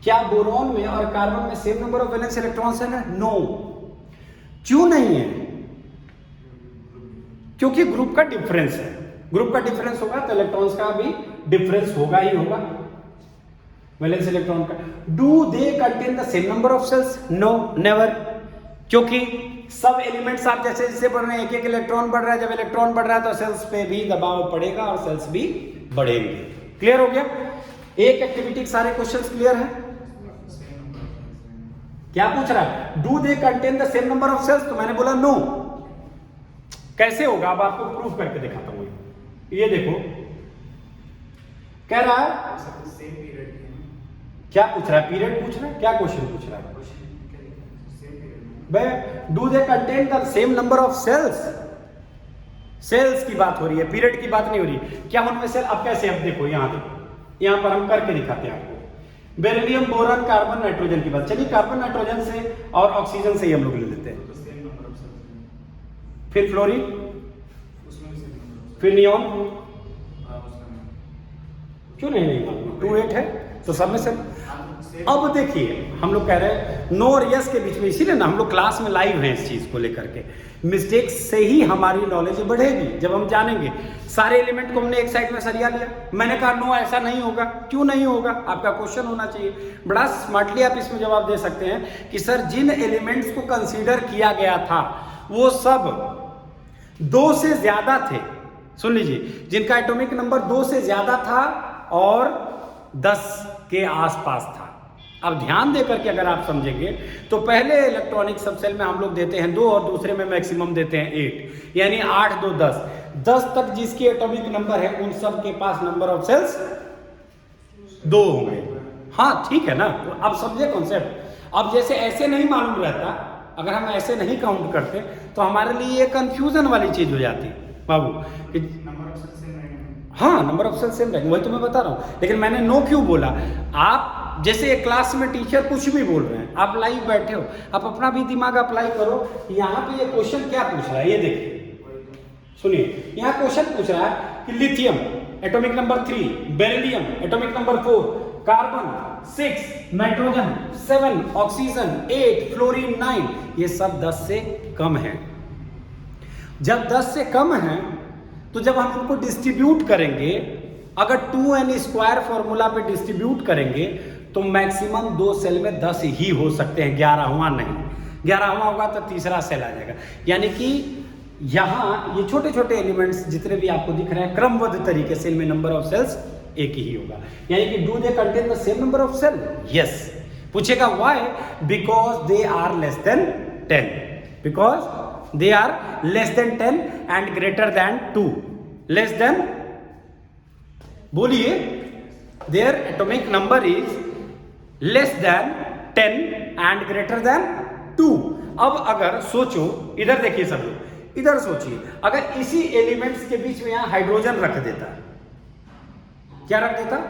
क्या boron में और कार्बन में same number of valence electrons है? नो। क्यों नहीं है? क्योंकि ग्रुप का डिफरेंस है। ग्रुप का डिफरेंस होगा तो इलेक्ट्रॉन्स का भी डिफरेंस होगा ही होगा, वैलेंस इलेक्ट्रॉन का। Do they contain the same number of shells? No, never. क्योंकि सब एलिमेंट्स आप जैसे जैसे बढ़ रहे हैं, एक एक इलेक्ट्रॉन बढ़ रहा है। जब इलेक्ट्रॉन बढ़ रहा है तो सेल्स पे भी दबाव पड़ेगा और सेल्स भी बढ़ेंगे। क्लियर हो गया? एक एक्टिविटी के सारे क्वेश्चंस क्लियर है? क्या पूछ रहा है? Do they contain the same number of shells? तो मैंने बोला नो। कैसे होगा? अब आपको प्रूफ करके दिखाता हूं। ये देखो, कह रहा है क्या पूछ रहा है? पीरियड पूछ रहा है। क्या क्वेश्चन पूछ रहा है? Do they contain the same number of shells? Shells की बात हो रही है, पीरियड की बात नहीं हो रही। क्या उनमें सेल? अब कैसे? अब देखो, यहां देखो, यहां पर हम करके दिखाते हैं आपको। बेरिलियम, बोरॉन, कार्बन, नाइट्रोजन की बात। चलिए कार्बन नाइट्रोजन से और ऑक्सीजन से ही हम लोग ले लेते हैं। फिर फ्लोरीन, फिर नियॉन, क्यों नहीं मालूम, 2 8 है तो सब में से। अब देखिए हम लोग कह रहे हैं नो और यस के बीच में, इसीलिए ना हम लोग क्लास में लाइव हैं इस चीज को लेकर के। मिस्टेक से ही हमारी नॉलेज बढ़ेगी जब हम जानेंगे। सारे एलिमेंट को हमने एक साइड में सरिया लिया, मैंने कहा नो ऐसा नहीं होगा, क्यों नहीं होगा, आपका क्वेश्चन होना चाहिए। बड़ा स्मार्टली आप इसमें जवाब दे सकते हैं कि सर जिन एलिमेंट्स को कंसीडर किया गया था वो सब 2 से ज्यादा थे, सुन लीजिए, जिनका एटॉमिक नंबर 2 से ज्यादा था और 10 के आसपास था। अब ध्यान देकर के अगर आप समझेंगे तो पहले इलेक्ट्रॉनिक सबसेल में हम लोग देते हैं 2 और दूसरे में मैक्सिमम देते हैं 8, यानी 8 2 10, 10 तक जिसकी एटॉमिक नंबर है उन सब के पास नंबर ऑफ सेल्स 2 होंगे। हाँ ठीक है ना, तो अब समझे कॉन्सेप्ट। अब जैसे ऐसे नहीं मालूम रहता, अगर हम ऐसे नहीं काउंट करते तो हमारे लिए ये कंफ्यूजन वाली चीज हो जाती बाबू कि हाँ नंबर ऑफ सेल्स सेम रहेंगे, वही तो मैं बता रहा हूँ। लेकिन मैंने नो क्यों बोला, आप जैसे एक क्लास में टीचर कुछ भी बोल रहे हैं, आप लाइव बैठे हो, आप अपना भी दिमाग अप्लाई करो। यहाँ पे ये क्वेश्चन क्या पूछ रहा है, ये देखिए सुनिए, यहाँ क्वेश्चन पूछ रहा है कि lithium atomic number 3, beryllium atomic number 4, carbon 6, nitrogen 7, oxygen 8, fluorine 9, ये सब 10 से कम है। जब 10 से कम है तो जब हम इनको डिस्ट्रीब्यूट करेंगे, अगर 2n² फॉर्मूला पे डिस्ट्रीब्यूट करेंगे तो मैक्सिमम 2 सेल में 10 ही हो सकते हैं, 11वां नहीं। 11वां होगा तो तीसरा सेल आ जाएगा। यानी कि यहाँ ये छोटे छोटे एलिमेंट्स जितने भी आपको दिख रहे हैं क्रमबद्ध तरीके से इनमें नंबर ऑफ सेल्स एक ही होगा। यानी कि do they contain the same number of cell? Yes. पूछेगा why? Because they are less than 10, because they are less than 10 and greater than 2, less than, बोलिए, their atomic number is less than 10 and greater than 2। अब अगर सोचो, इधर देखिए सब लोग, इधर सोचिए, अगर इसी एलिमेंट्स के बीच में यहां हाइड्रोजन रख देता, क्या रख देता?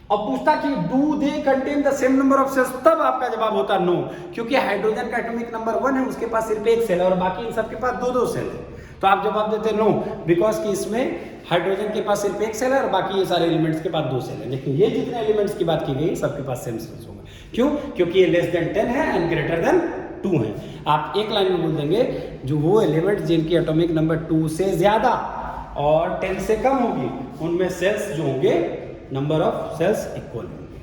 अब पूछता कि do they contain the same number of shells, तब आपका जवाब होता नो, क्योंकि हाइड्रोजन का एटॉमिक नंबर 1 है, उसके पास सिर्फ एक सेल है और बाकी इन सब के पास 2-2 सेल है। तो आप जवाब देते नो, बिकॉज कि इसमें हाइड्रोजन के पास सिर्फ एक सेल है और बाकी ये सारे एलिमेंट्स के पास 2 सेल है। लेकिन ये जितने एलिमेंट्स की बात की गई सबके पास सेम सेल्स होंगे। क्यों? क्योंकि ये लेस देन 10 है एंड ग्रेटर देन 2 है। आप एक लाइन में बोल देंगे जो वो एलिमेंट्स जिनकी एटॉमिक नंबर 2 से ज्यादा और 10 से कम होगी उनमें सेल्स जो होंगे नंबर ऑफ सेल्स इक्वल होंगे।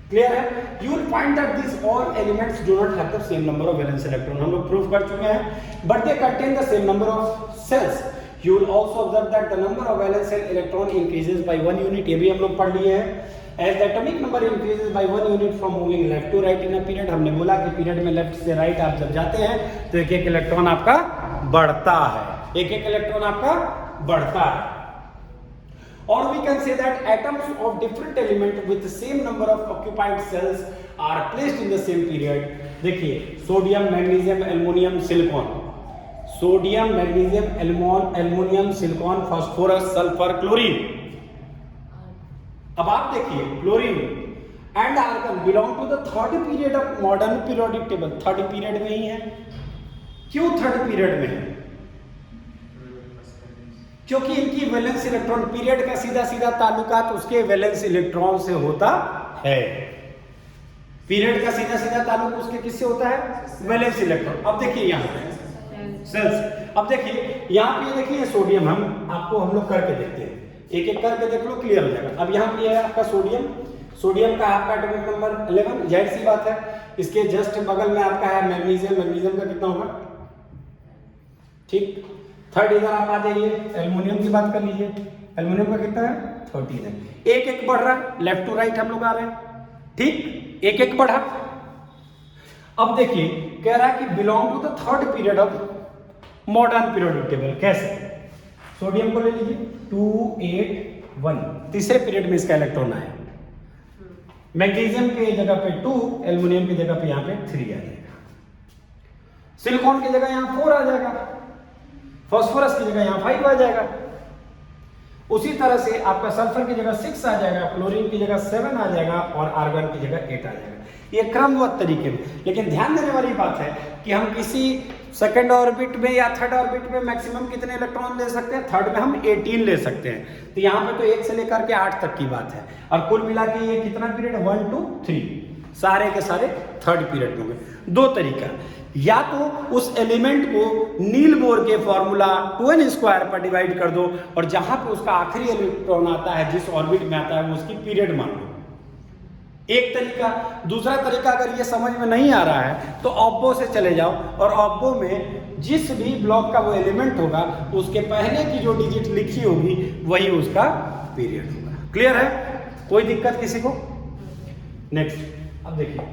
क्लियर है? You will find that this all elements do not have the same number of valence electron, हम लोग प्रूव कर चुके हैं, but they contain the same number of shells. You will also observe that the number of valence electron increases by 1 unit, ये भी हम लोग पढ़ लिए हैं। As the atomic number increases by 1 unit from moving left to right in a period, हमने बोला कि पीरियड में लेफ्ट से राइट आप जब जाते हैं तो एक एक इलेक्ट्रॉन आपका बढ़ता है, एक एक इलेक्ट्रॉन आपका बढ़ता है। Or we can say that atoms of different element with the same number of occupied cells are placed in the same period। देखिए sodium, magnesium, aluminium, silicon, sodium, magnesium, aluminium, silicon, phosphorus, sulphur, chlorine. अब आप देखिए chlorine and argon belong to the third period of modern periodic table. Third period में ही है। क्यों third period में है? क्योंकि इनकी वैलेंस इलेक्ट्रॉन, पीरियड का सीधा सीधा ताल्लुकात उसके वैलेंस इलेक्ट्रॉन से होता है। पीरियड का सीधा सीधा ताल्लुक उसके किससे होता है? Valence electron. अब देखिए यहाँ सेल्स, अब देखिए यहाँ पे देखिए सोडियम, हम लोग करके देखते हैं, एक एक करके देख लो, क्लियर हो जाएगा। अब यहाँ पे है आपका सोडियम, सोडियम का आपका एटॉमिक नंबर 11, जाहिर सी बात है। इसके जस्ट बगल में आपका है मैग्नीशियम, मैग्नीशियम का कितना होगा? ठीक। थर्ड इधर आप आ जाइए, एल्युमिनियम की बात कर लीजिए, एल्युमिनियम का कितना है? 13 है। एक एक बढ़ रहा है, लेफ्ट टू राइट हम लोग आ रहे हैं, ठीक, एक एक बढ़ा। अब देखिए कह रहा है कि belong to the third period of modern periodic table. कैसे? सोडियम को ले लीजिए 2 8 1, तीसरे पीरियड में इसका इलेक्ट्रॉन आया। मैग्नीशियम की जगह पे 2, एल्युमिनियम की जगह पे यहाँ पे 3 आ जाएगा। सिलिकॉन की जगह यहाँ 4 आ जाएगा, फास्फोरस की जगह यहाँ 5 आ जाएगा। उसी तरह से आपका सल्फर की जगह 6 आ जाएगा, क्लोरीन की जगह 7 आ जाएगा और आर्गन की जगह 8 आ जाएगा। ये क्रमबद्ध तरीके में। लेकिन ध्यान देने वाली बात है कि हम किसी सेकंड ऑर्बिट में या थर्ड ऑर्बिट में मैक्सिमम कितने इलेक्ट्रॉन ले सकते हैं? थर्ड में हम 18 ले सकते हैं। तो यहाँ पे तो 1 से लेकर के 8 तक की बात है। और कुल मिला के ये कितना पीरियड, 1 2 3 सारे के सारे थर्ड पीरियड में होंगे। दो तरीका, या तो उस एलिमेंट को नील बोर के फॉर्मूला 2n² पर डिवाइड कर दो और जहां पे उसका आखिरी इलेक्ट्रॉन आता है जिस ऑर्बिट में आता है वो उसकी पीरियड मान लो, एक तरीका। दूसरा तरीका अगर ये समझ में नहीं आ रहा है तो ऑब्बो से चले जाओ और ऑब्बो में जिस भी ब्लॉक का वो एलिमेंट होगा उसके पहले की जो डिजिट लिखी होगी वही उसका पीरियड होगा। क्लियर है? कोई दिक्कत किसी को? नेक्स्ट अब देखिए,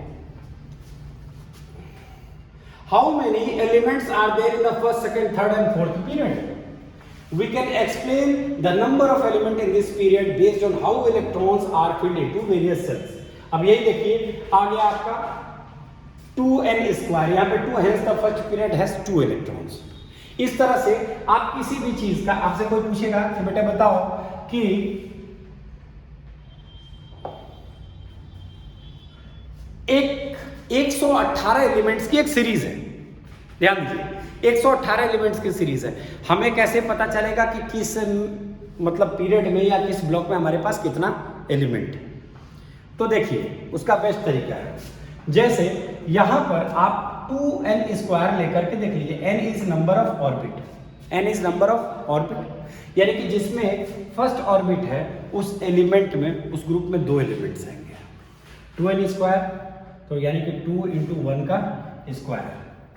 how many elements are there in the first, second, third and fourth period? We can explain the number of element in this period based on how electrons are filled into various cells. अब यही देखिए आ गया आपका 2n², यहाँ पे 2 hence the first period has 2 electrons। इस तरह से आप किसी भी चीज का, आपसे कोई पूछेगा कि बेटा बताओ कि एक 118 एलिमेंट्स की एक सीरीज है, ध्यान दीजिए 118 एलिमेंट्स की सीरीज है, हमें कैसे पता चलेगा कि किस मतलब पीरियड में या किस ब्लॉक में हमारे पास कितना एलिमेंट है? तो देखिए उसका बेस्ट तरीका है, जैसे यहां पर आप 2n² लेकर के देख लीजिए, n is number of orbit, n is number of orbit, यानी कि जिसमें फर्स्ट ऑर्बिट है उस एलिमेंट में, उस ग्रुप में 2 एलिमेंट्स आएंगे। 2n² तो यानी कि 2 × 1 का स्क्वायर,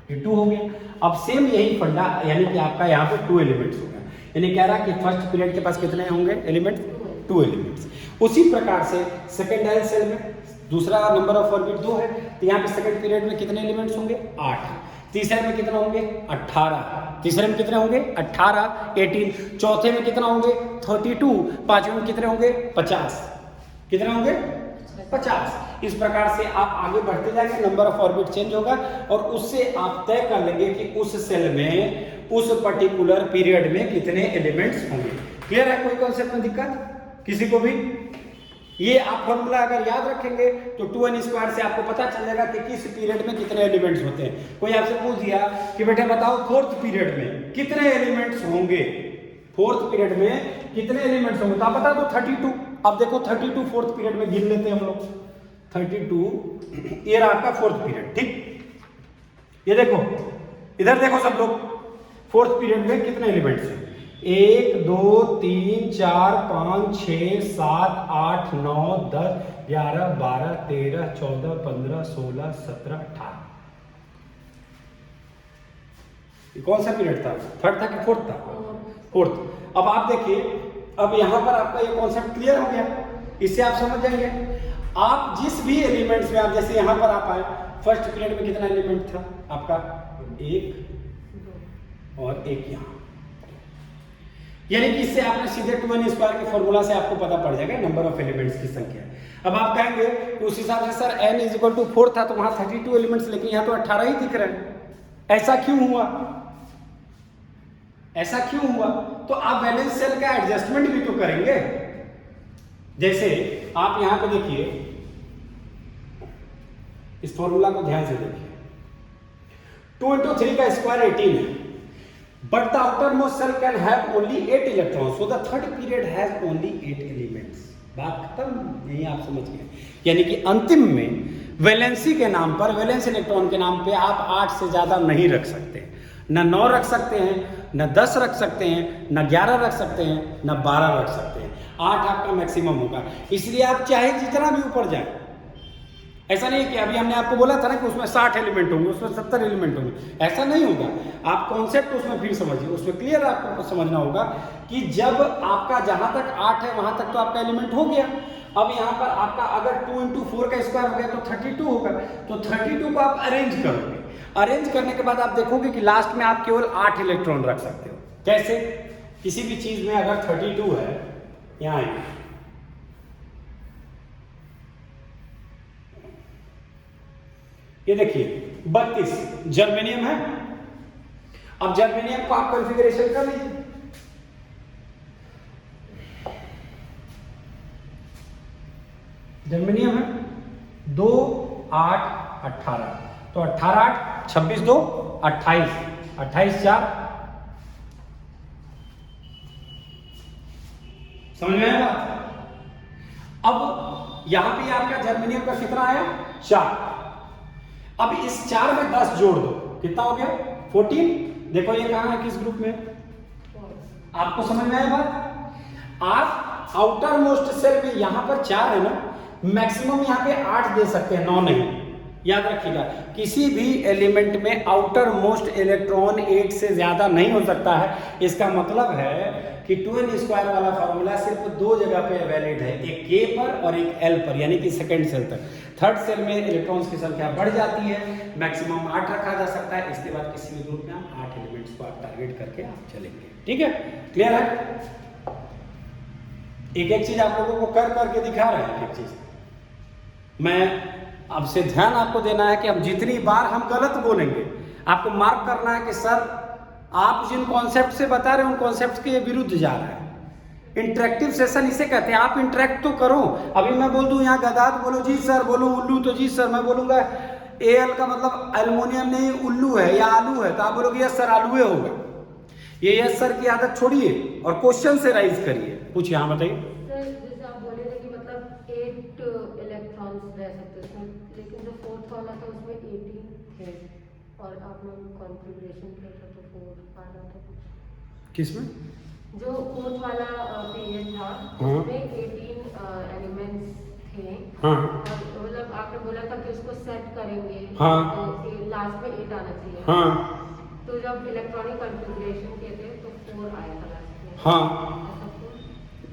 ये 2 हो गया। अब सेम यही फंडा, यानी कि आपका यहाँ पे 2 एलिमेंट्स हो गया, यानी कह रहा है कि फर्स्ट पीरियड के पास कितने होंगे एलिमेंट्स? 2 एलिमेंट्स। उसी प्रकार से सेकेंड सेल में दूसरा नंबर ऑफ ऑर्बिट 2 है, तो यहाँ पे सेकेंड पीरियड में कितने एलिमेंट्स होंगे? 8। तीसरे में कितना होंगे? 18। तीसरे में कितने होंगे? 18, 18। चौथे में कितना होंगे? 32। पांचवें में कितने होंगे? 50। कितने होंगे? 50। इस प्रकार से आप आगे बढ़ते जाएंगे, नंबर ऑफ ऑर्बिट चेंज होगा और उससे आप तय कर लेंगे कि उस सेल में उस पर्टिकुलर पीरियड में कितने एलिमेंट्स होंगे। क्लियर है? कोई कॉन्सेप्ट में दिक्कत किसी को भी? ये आप फॉर्मूला अगर याद रखेंगे तो 2n² से आपको पता चल जाएगा कि किस पीरियड में कितने एलिमेंट्स होते हैं। कोई आपसे पूछ दिया कि बेटा बताओ फोर्थ पीरियड में कितने एलिमेंट्स होंगे, फोर्थ पीरियड में कितने एलिमेंट्स होंगे, तो आप बता दो 32। अब देखो 32 फोर्थ पीरियड में गिन लेते हैं हम लोग, 32 ये रहा आपका फोर्थ पीरियड, ठीक। ये देखो इधर देखो सब लोग, फोर्थ पीरियड में कितने एलिमेंट्स हैं? 1 2 3 4 5 6 7 8 9 10 11 12 13 14 15 16 17 18। कौन सा पीरियड था? थर्ड था कि फोर्थ था? फोर्थ। अब आप देखिए, अब यहां पर आपका ये कॉन्सेप्ट क्लियर हो गया, इससे आप समझ जाएंगे। आप जिस भी एलिमेंट्स में, आप जैसे यहां पर आप आए, फर्स्ट पीरियड में कितना एलिमेंट था आपका? 1 और 1 यहां, यानी कि इससे आपने सीधे 2n² के फॉर्मूला से आपको पता पड़ जाएगा नंबर ऑफ एलिमेंट्स की संख्या। अब आप कहेंगे कि उस हिसाब से सर n = 4 था तो वहां 32 एलिमेंट्स, लेकिन यहां तो 18 ही दिख रहे हैं, ऐसा क्यों हुआ? ऐसा क्यों हुआ? तो आप वैलेंस सेल का एडजस्टमेंट भी तो करेंगे। जैसे आप यहां पे देखिए, इस फॉर्मूला को ध्यान से देखिए, 2 × 3 का स्क्वायर 18 है, but the outermost cell can have only 8 electrons, so the third period has only 8 elements। बात खत्म, यही आप समझ गए। यानी कि अंतिम में वैलेंसी के नाम पर, वैलेंस इलेक्ट्रॉन के नाम पे आप 8 से ज्यादा नहीं रख सकते, न 9 रख सकते हैं, न 10 रख सकते हैं, न 11 रख सकते हैं, न 12 रख सकते हैं। 8 आपका मैक्सिमम होगा, इसलिए आप चाहे जितना भी ऊपर जाए, ऐसा नहीं कि अभी हमने आपको बोला था ना कि उसमें 60 एलिमेंट होंगे, उसमें 70 एलिमेंट होंगे, ऐसा नहीं होगा। आप कॉन्सेप्ट उसमें फिर समझिए, उसमें क्लियर आपको समझना होगा कि जब आपका जहां तक 8 है वहां तक तो आपका एलिमेंट हो गया। अब यहाँ पर आपका अगर 2 × 4 का स्क्वायर हो गया तो 32 होगा, तो 32 को आप अरेंज करोगे। अरेंज करने के बाद आप देखोगे कि लास्ट में आप केवल 8 इलेक्ट्रॉन रख सकते हो। कैसे? किसी भी चीज में अगर 32 है, यहाँ ये देखिए 32 जर्मेनियम है। अब जर्मेनियम को आप कॉन्फ़िगरेशन कर लीजिए, जर्मेनियम है 2 8 18, तो 18 8 26 2 28, 28 4, समझ में आया बात? अब यहां पे आपका जर्मेनियम का कितना आया 4। अब इस 4 में 10 जोड़ दो, कितना हो गया 14। देखो ये कहां है, किस ग्रुप में, आपको समझ में आया बात? आप आउटर मोस्ट सेल में यहां पर 4 है ना, मैक्सिमम यहां पे 8 दे सकते हैं, 9 नहीं। याद रखिएगा किसी भी एलिमेंट में आउटर मोस्ट इलेक्ट्रॉन 8 से ज्यादा नहीं हो सकता है। इसका मतलब है कि 2n² वाला फॉर्मूला सिर्फ 2 जगह पे वैलिड है, एक K पर और एक L पर, यानी कि सेकंड सेल तक। थर्ड सेल में इलेक्ट्रॉन्स की संख्या बढ़ जाती है, मैक्सिमम 8 रखा जा सकता है। इसके बाद किसी भी ग्रुप में आप 8 एलिमेंट्स को आप टारगेट करके आप चलेंगे। ठीक है, क्लियर है? एक एक चीज आप लोगों को कर करके दिखा रहे हैं। एक चीज मैं अब से ध्यान आपको देना है कि हम जितनी बार हम गलत बोलेंगे आपको मार्क करना है कि सर आप जिन कॉन्सेप्ट से बता रहे हैं उन कॉन्सेप्ट के विरुद्ध जा रहे हैं। इंटरेक्टिव सेशन इसे कहते हैं। आप इंटरेक्ट तो करो। अभी मैं बोल दूं यहाँ गदा तो बोलो जी सर, बोलो उल्लू तो जी सर। मैं बोलूंगा एल का मतलब एल्युमिनियम नहीं उल्लू है या आलू है, तो आप बोलोगे यस सर आलू होगा। ये यस सर की आदत छोड़िए और क्वेश्चन से राइज करिए। पूछिए, हाँ बताइए। जैसे आप बोले थे कि मतलब 8 इलेक्ट्रॉन्स रह सकते हैं, लेकिन जो फोर्थ वाला था उसमें 18 थे और आपने कॉन्फ़िगरेशन किया था तो 4 आ रहा था कुछ। किसमें? जो फोर्थ वाला पीरियड था उसमें 18 एलिमेंट्स थे। हाँ। और मतलब आपने बोला था कि उसको सेट करेंगे। हाँ। तो लास्ट में 8 आना चाहिए। हाँ। तो जब इलेक्ट्रॉनिक कॉन्फ़िगरेशन किए थे तो 4 आया था लास्ट में। हाँ,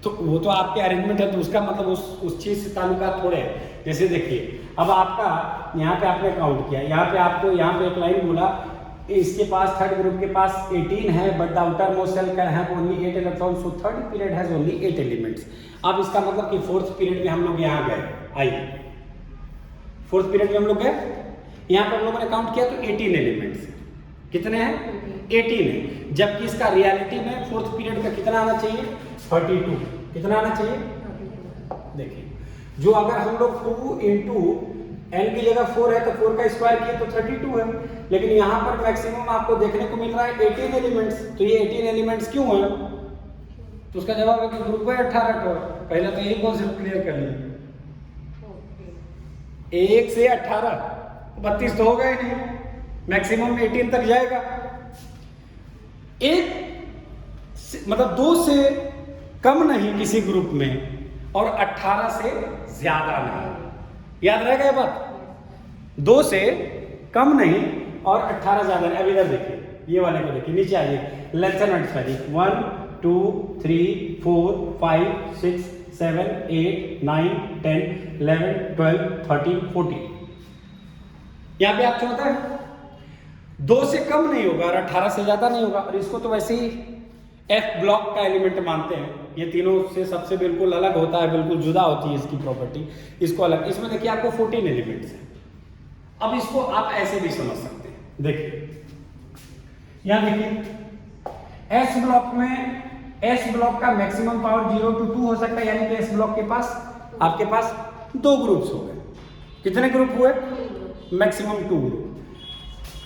तो वो तो आपके अरेंजमेंट है, तो उसका मतलब उस चीज से ताल्लुकात थोड़े है। जैसे देखिए अब आपका यहाँ पे आपने काउंट किया, यहाँ पे आपको यहाँ पे एक लाइन बोला इसके पास थर्ड ग्रुप के पास 18 है but the outer most shell can have only 8 electrons, so third period has only 8 elements. अब इसका मतलब कि फोर्थ पीरियड में हम लोग यहाँ गए, आइए फोर्थ पीरियड में हम लोग गए, यहाँ पे हम लोगों ने काउंट किया तो 18 एलिमेंट्स। कितने हैं? 18 है। जबकि इसका रियलिटी में फोर्थ पीरियड का कितना आना चाहिए? 32। कितना आना चाहिए? देखिए जो अगर हम लोग 2 इंटू n की जगह 4 है तो 4 का स्क्वायर किए तो 32 है, लेकिन यहाँ पर मैक्सिमम आपको देखने को मिल रहा है 18 एलिमेंट्स। तो ये 18 एलिमेंट्स क्यों है? तो उसका जवाब है कि ग्रुप है 18 का। पहले तो यही कॉन्सेप्ट क्लियर कर लिए। 1 से 18 32 तो होगा ही नहीं, मैक्सिमम 18 तक जाएगा। मतलब 2 से कम नहीं किसी ग्रुप में और 18 से ज्यादा नहीं। याद रहेगा ये बात? 2 से कम नहीं और 18 ज्यादा नहीं। अब इधर देखिए, ये वाले को देखिए, नीचे आइए, लेसन मल्टीप्लाई 1 2 3 4 5 6 7 8 9 10 11 12 13 14। यहां पे आप छोड़ते हैं 2 से कम नहीं होगा और 18 से ज्यादा नहीं होगा। और इसको तो वैसे ही F ब्लॉक का एलिमेंट मानते हैं। ये तीनों से सबसे बिल्कुल अलग होता है, बिल्कुल जुदा होती है इसकी प्रॉपर्टी, इसको अलग। इसमें देखिए आपको 14 एलिमेंट्स हैं। अब इसको आप ऐसे भी समझ सकते हैं। देखिए यहां देखिए S ब्लॉक में S ब्लॉक का मैक्सिमम पावर 0 to 2 हो सकता है, यानी कि S ब्लॉक के पास आपके पास 2 ग्रुप्स हो गए। कितने ग्रुप हुए? Maximum 2 group.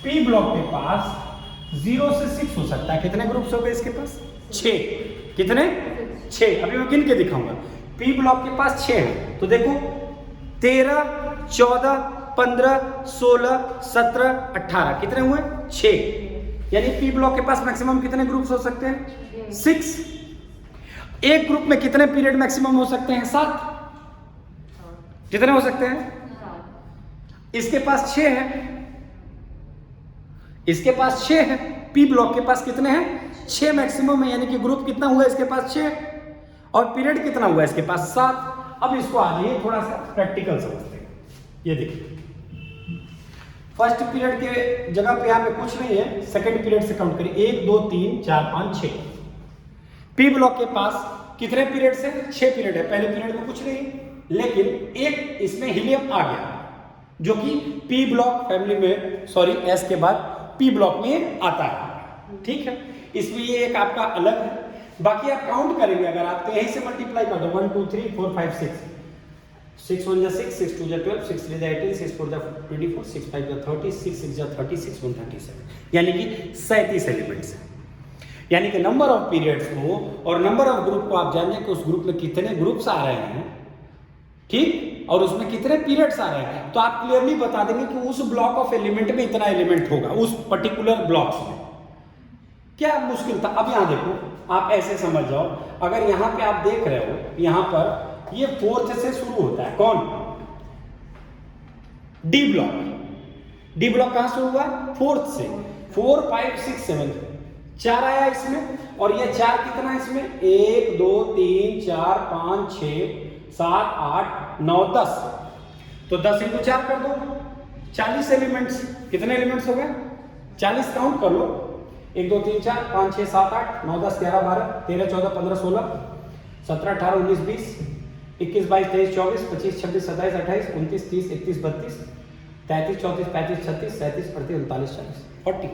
P ब्लॉक के पास 0 से 6 हो सकता है। कितने ग्रुप्स हो गए इसके पास? 6। कितने? 6। अभी मैं गिन के दिखाऊंगा। P ब्लॉक के पास 6 है, तो देखो 13 14 15 16 17 18 कितने हुए? 6। यानी P ब्लॉक के पास मैक्सिमम कितने ग्रुप्स हो सकते हैं? 6। एक ग्रुप में कितने पीरियड मैक्सिमम हो सकते हैं? 7। कितने हो सकते हैं? इसके पास 6 है, इसके पास 6 है। P ब्लॉक के पास कितने हैं? 6 मैक्सिमम है, यानी कि ग्रुप कितना हुआ इसके पास? 6। और पीरियड कितना हुआ इसके पास? 7। अब इसको आ जाइए थोड़ा सा प्रैक्टिकल समझते हैं। ये देखिए फर्स्ट पीरियड के जगह पे यहाँ पे कुछ नहीं है, सेकंड पीरियड से काउंट करिए 1 2 3 4 5 6। P ब्लॉक के पास कितने पीरियड से? 6 पीरियड है। पहले पीरियड में कुछ नहीं, लेकिन एक इसमें हीलियम आ गया जो कि P ब्लॉक फैमिली में, सॉरी S के बाद P ब्लॉक में आता है। ठीक है, इसमें ये एक आपका अलग है। बाकी आप काउंट करेंगे अगर आप तो यहीं से मल्टीप्लाई कर दो 1 2 3 4 5 6 6 1 जा 6, 6 2 जा 12, 6 3 जा 18, 6 4 जा 24, 6 5 जा 30, 6 6 जा 36, 1 37, यानी कि 37 एलिमेंट्स हैं। यानी कि नंबर ऑफ पीरियड्स को और नंबर ऑफ ग्रुप को आप जानिए कि उस ग्रुप में कितने ग्रुप्स आ रहे हैं, ठीक, और उसमें कितने पीरियड्स आ रहे हैं, तो आप क्लियरली बता देंगे कि उस ब्लॉक ऑफ एलिमेंट में इतना एलिमेंट होगा, उस पर्टिकुलर ब्लॉक्स में। क्या मुश्किल था? अब यहां देखो, आप ऐसे समझ जाओ, अगर यहां पे आप देख रहे हो, यहां पर ये 4th से शुरू होता है, कौन? D block. डी ब्लॉक कहां से हुआ? 4th से। 4 5 6 7 4 आया इसमें, और ये 4 कितना इसमें? 1 2 3 4 5 6 7 8 9 10, तो 10 × 4 कर दो, 40 एलिमेंट्स। कितने एलिमेंट्स हो गए? 40 काउंट कर लो, 1 2 3 4 5 6 7 8 9 10 11 12 13 14 15 16 17 18 19 20 21 22 23 24 25 26 27 28 29 30 31 32 33 34 35 36 37 38 39 40 40।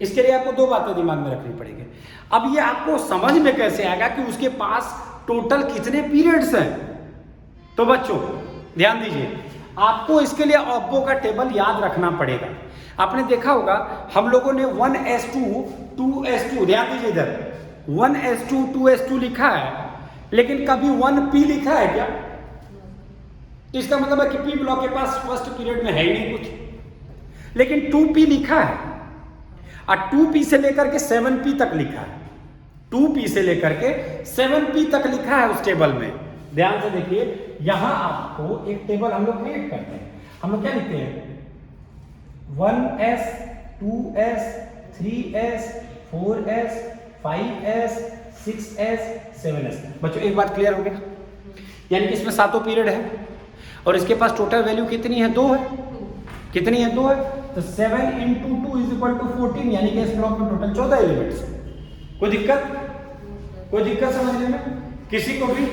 इसके लिए आपको 2 बातें दिमाग में रखनी पड़ेगी। अब ये आपको समझ में कैसे आएगा कि उसके पास टोटल कितने पीरियड्स हैं? तो बच्चों ध्यान दीजिए, आपको इसके लिए ऑब्बो का टेबल याद रखना पड़ेगा। आपने देखा होगा हम लोगों ने 1s2 2s2, ध्यान दीजिए इधर, 1s2 2s2 लिखा है, लेकिन कभी 1p लिखा है क्या? तो इसका मतलब है कि p ब्लॉक के पास फर्स्ट पीरियड में है ही नहीं कुछ, लेकिन 2p लिखा है, और 2p से लेकर के 7p तक लिखा है, 2p से लेकर के 7p तक लिखा है उस टेबल में। ध्यान से देखिए, यहां आपको एक टेबल हम लोग क्रिएट करते हैं। हम लोग क्या लिखते हैं? 1s 2s 3s 4s 5s 6s 7s। बच्चों एक बात क्लियर हो गया, यानी कि इसमें 7 पीरियड है और इसके पास टोटल वैल्यू कितनी है? 2 है। कितनी है? 2 है। तो 7 × 2 = 14, यानी कि इस ब्लॉक में टोटल 14 एलिमेंट्स। कोई दिक्कत? कोई दिक्कत समझने में किसी को भी?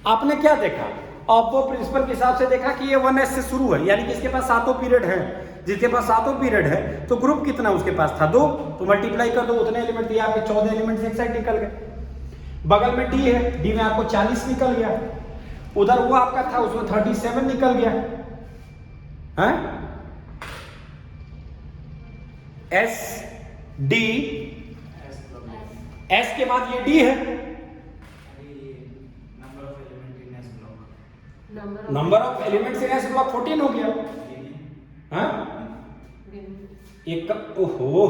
आपने क्या देखा? ऑब्बो प्रिंसिपल के हिसाब से देखा कि ये 1s से शुरू है, यानी कि इसके पास 7 पीरियड है। जिसके पास 7 पीरियड है तो ग्रुप कितना उसके पास था? 2, तो मल्टीप्लाई कर दो, उतने एलिमेंट दिए आपके, 14 एलिमेंट्स एक साइड निकल गए। बगल में डी है, डी में आपको 40 निकल गया, उधर वो आपका था उसमें 37 निकल गया है। एस डी, एस के बाद ये डी है, number of elements in S block 14 हो गया। हाँ एक, ओहो,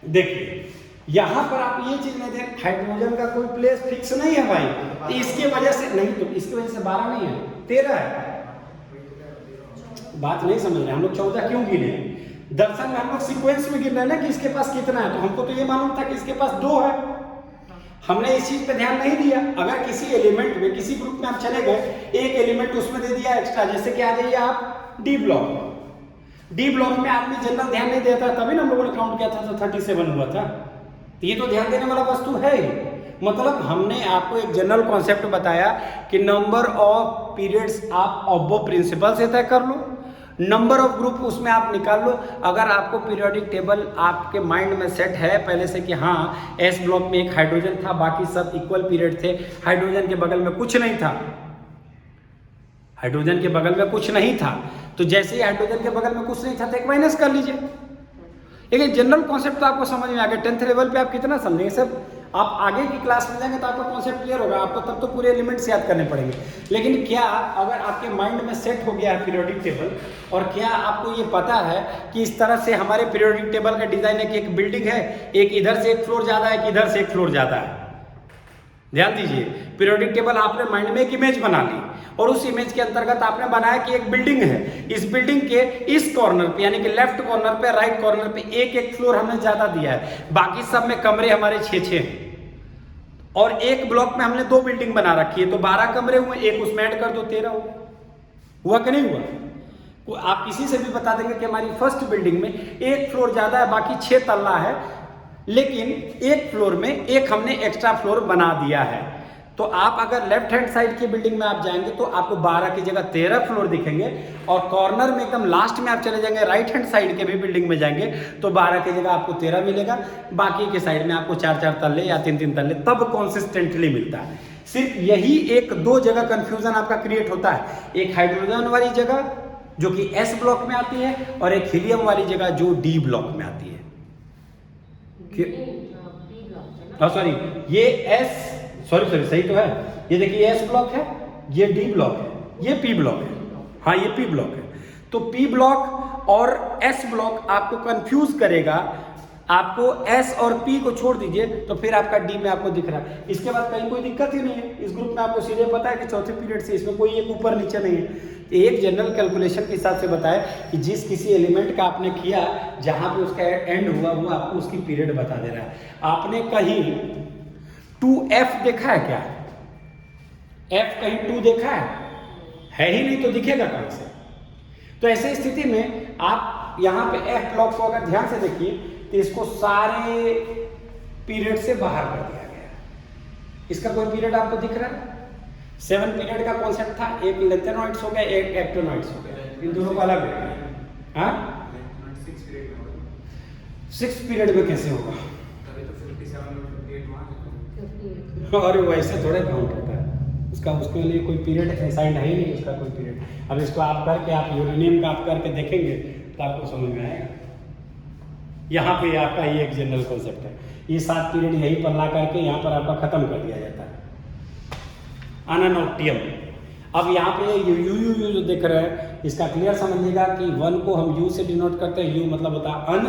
देखिए यहां पर आप ये चीज नहीं देख, हाइड्रोजन का कोई प्लेस फिक्स नहीं है भाई, तो इसके वजह से नहीं, तो इसकी वजह से 12 नहीं है, 13 है। बात नहीं समझ रहे हम लोग, 14 क्यों गिने? दरअसल में हम लोग सीक्वेंस में गिन रहे हैं ना कि इसके पास कितना है, तो हमको तो ये मालूम था कि इसके पास 2 है, हमने इस चीज पे ध्यान नहीं दिया। अगर किसी एलिमेंट में, किसी ग्रुप में आप चले गए, एक एलिमेंट उसमें दे दिया एक्स्ट्रा, जैसे कि आ जाइए आप डी ब्लॉक। डी ब्लॉक में आदमी जनरल ध्यान नहीं देता, तभी ना हम लोगों ने काउंट किया था तो 37 हुआ था। तो ये तो ध्यान देने वाला वस्तु है ही। मतलब हमने आपको एक जनरल कॉन्सेप्ट बताया कि नंबर ऑफ पीरियड्स आप ऑब्बो प्रिंसिपल से तय कर लो, नंबर ऑफ ग्रुप उसमें आप निकाल लो। अगर आपको पीरियोडिक टेबल आपके माइंड में सेट है पहले से कि हाँ एस ब्लॉक में एक हाइड्रोजन था, बाकी सब इक्वल पीरियड थे, हाइड्रोजन के बगल में कुछ नहीं था, हाइड्रोजन के बगल में कुछ नहीं था, तो जैसे ही हाइड्रोजन के बगल में कुछ नहीं था तो एक माइनस कर लीजिए। लेकिन जनरल कॉन्सेप्ट तो आपको समझ में आ गया। 10th लेवल पे आप कितना समझेंगे सर? आप आगे की क्लास में जाएंगे तो आपका कॉन्सेप्ट क्लियर होगा, आपको तब तो पूरे एलिमेंट्स याद करने पड़ेंगे। लेकिन क्या अगर आपके माइंड में सेट हो गया है पीरियोडिक टेबल, और क्या आपको ये पता है कि इस तरह से हमारे पीरियोडिक टेबल का डिजाइन है कि एक बिल्डिंग है, एक इधर से एक फ्लोर ज़्यादा है, एक इधर से एक फ्लोर ज़्यादा है। ध्यान दीजिए, पीरियोडिक टेबल आपने माइंड में एक इमेज बना ली और उस इमेज के अंतर्गत आपने बनाया कि एक बिल्डिंग है, इस बिल्डिंग के इस कॉर्नर पे यानी कि लेफ्ट कॉर्नर पे, राइट कॉर्नर पे एक एक फ्लोर हमने ज्यादा दिया है, बाकी सब में कमरे हमारे 6-6 हैं, और एक ब्लॉक में हमने 2 बिल्डिंग बना रखी है, तो 12 कमरे हुए, एक उसमें ऐड कर दो 13 हुआ कि नहीं हुआ? आप किसी से भी बता देंगे कि हमारी फर्स्ट बिल्डिंग में एक फ्लोर ज्यादा है, बाकी 6 तल्ला है, लेकिन एक फ्लोर में एक हमने एक्स्ट्रा फ्लोर बना दिया है। तो आप अगर लेफ्ट हैंड साइड की बिल्डिंग में आप जाएंगे तो आपको 12 की जगह 13 फ्लोर दिखेंगे, और कॉर्नर में एकदम लास्ट में आप चले जाएंगे राइट हैंड साइड के भी बिल्डिंग में जाएंगे तो 12 की जगह आपको 13 मिलेगा, बाकी के साइड में आपको 4-4 तल्ले या 3-3 तल्ले तब कॉन्सिस्टेंटली मिलता है। सिर्फ यही एक दो जगह कंफ्यूजन आपका क्रिएट होता है, एक हाइड्रोजन वाली जगह जो कि S ब्लॉक में आती है और एक हीलियम वाली जगह जो D ब्लॉक में आती है। सॉरी ये S सॉरी सही तो है, ये देखिए S ब्लॉक है, ये D ब्लॉक है, ये P ब्लॉक है, हाँ ये P ब्लॉक है। तो P ब्लॉक और S ब्लॉक आपको कंफ्यूज करेगा, आपको S और P को छोड़ दीजिए तो फिर आपका D में आपको दिख रहा है। इसके बाद कहीं कोई दिक्कत ही नहीं है, इस ग्रुप में आपको सीधे पता है कि चौथे पीरियड से इसमें कोई एक ऊपर नीचे नहीं है। एक जनरल कैलकुलेशन के हिसाब से बताया कि जिस किसी एलिमेंट का आपने किया जहां पे उसका एंड हुआ वो आपको उसकी पीरियड बता दे रहा है। आपने कहीं 2F देखा है क्या? F कहीं 2 देखा है ही नहीं तो दिखेगा कहां से? तो ऐसे स्थिति में आप यहाँ पे F ब्लॉक को अगर ध्यान से देखिए तो इसको सारे पीरियड से बाहर कर दिया गया। इसका कोई पीरियड आपको दिख रहा है? 7 पीरियड का कॉन्सेप्ट था, एक लेंथेनॉइड्स हो गया, एक एक्टिनॉइड्स हो गया, इन दोनों को अलग हो गया। हाँ 6 पीरियड में कैसे होगा? और वैसे थोड़े काउंट होता है, उसके लिए कोई पीरियड असाइंड है ही नहीं, उसका कोई पीरियड। अब इसको आप करके आप यूरेनियम का आप करके देखेंगे तो आपको समझ में आएगा। यहाँ पे आपका ये एक जनरल कॉन्सेप्ट है, ये 7 पीरियड यहीं पर ला करके यहाँ पर आपका खत्म कर दिया जाता है। अननोक्टियम। अब यहाँ पे यू जो देख रहे हैं इसका क्लियर समझिएगा कि 1 को हम U से डिनोट करते हैं, U मतलब होता है अन,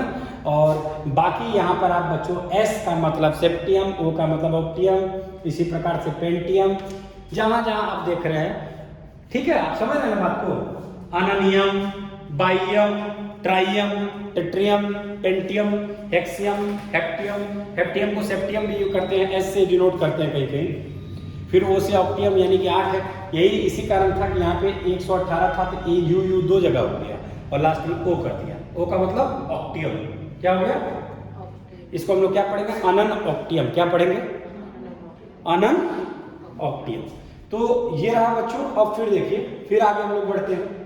और बाकी यहाँ पर आप बच्चों S का मतलब सेप्टियम, O का मतलब ऑक्टियम, इसी प्रकार से पेंटियम, जहाँ जहाँ आप देख रहे हैं, ठीक है आप समझ रहे हैं बात को। अननियम, बाइयम, ट्राइयम, टेट्रियम, पेंटियम, हेक्सियम, हेप्टियम, हेप्टियम को सेप्टियम भी यूज करते हैं, S से डिनोट करते हैं कहीं कहीं, फिर O से ऑक्टियम यानी कि 8 है। यही इसी कारण था कि यहाँ पे 118 था तो U 2 जगह हो गया और लास्ट में O कर दिया। O का मतलब ऑक्टियम, क्या हो गया? इसको हम लोग क्या पढ़ेंगे? अनन ऑक्टियम। क्या पढ़ेंगे? अनन ऑक्टियम। तो ये रहा बच्चों। अब फिर देखिए, फिर आगे हम लोग बढ़ते हैं।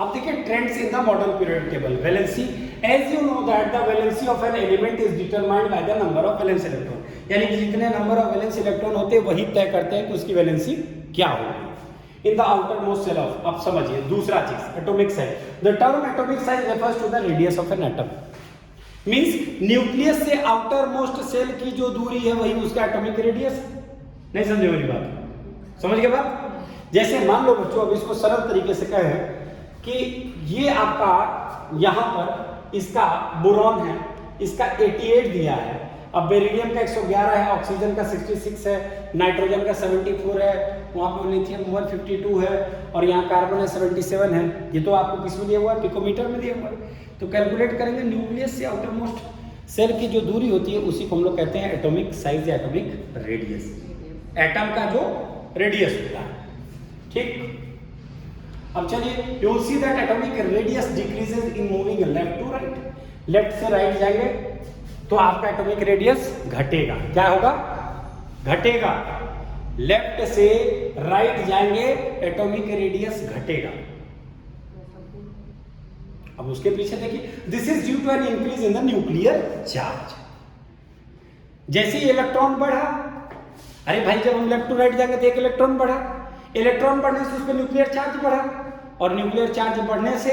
अब देखिए trends in the modern period table. Valency, as you know that the valency of an element is determined by the number of valence electron, यानी कि जितने नंबर ऑफ वैलेंस इलेक्ट्रॉन होते हैं वही तय करते हैं कि उसकी वैलेंसी क्या होगी। In the outer most shell of, अब समझिए दूसरा चीज atomic size. The term atomic size refers to the radius of an atom, means nucleus से आउटर मोस्ट सेल की जो दूरी है वही उसका एटॉमिक रेडियस। नहीं समझे मेरी बात? समझ गए बात? जैसे मान लो बच्चों, अब इसको सरल तरीके से कहें कि ये आपका यहाँ पर इसका बोरॉन है, इसका 88 दिया है, अब बेरिलियम का 111 है, ऑक्सीजन का 66 है, नाइट्रोजन का 74 है, वहाँ पर लिथियम 152 है और यहाँ कार्बन है 77 है। ये तो आपको किस में दिया हुआ है? पिकोमीटर में दिया हुआ है। तो कैलकुलेट करेंगे न्यूक्लियस से आउटर मोस्ट सेल की जो दूरी होती है उसी को हम लोग कहते हैं एटॉमिक साइज या एटॉमिक रेडियस, एटम का जो रेडियस होता है। ठीक, अब चलिए you will see that atomic radius decreases in moving left to right, left से राइट जाएंगे तो आपका एटॉमिक रेडियस घटेगा। क्या होगा? घटेगा। लेफ्ट से राइट जाएंगे एटॉमिक रेडियस घटेगा। अब उसके पीछे देखिए, this is due to an increase in the nuclear charge. जैसे ही इलेक्ट्रॉन बढ़ा, अरे भाई जब हम लेफ्ट टू राइट जाएंगे तो एक इलेक्ट्रॉन बढ़ा, इलेक्ट्रॉन बढ़ने से उस पर न्यूक्लियर चार्ज बढ़ा और न्यूक्लियर चार्ज बढ़ने से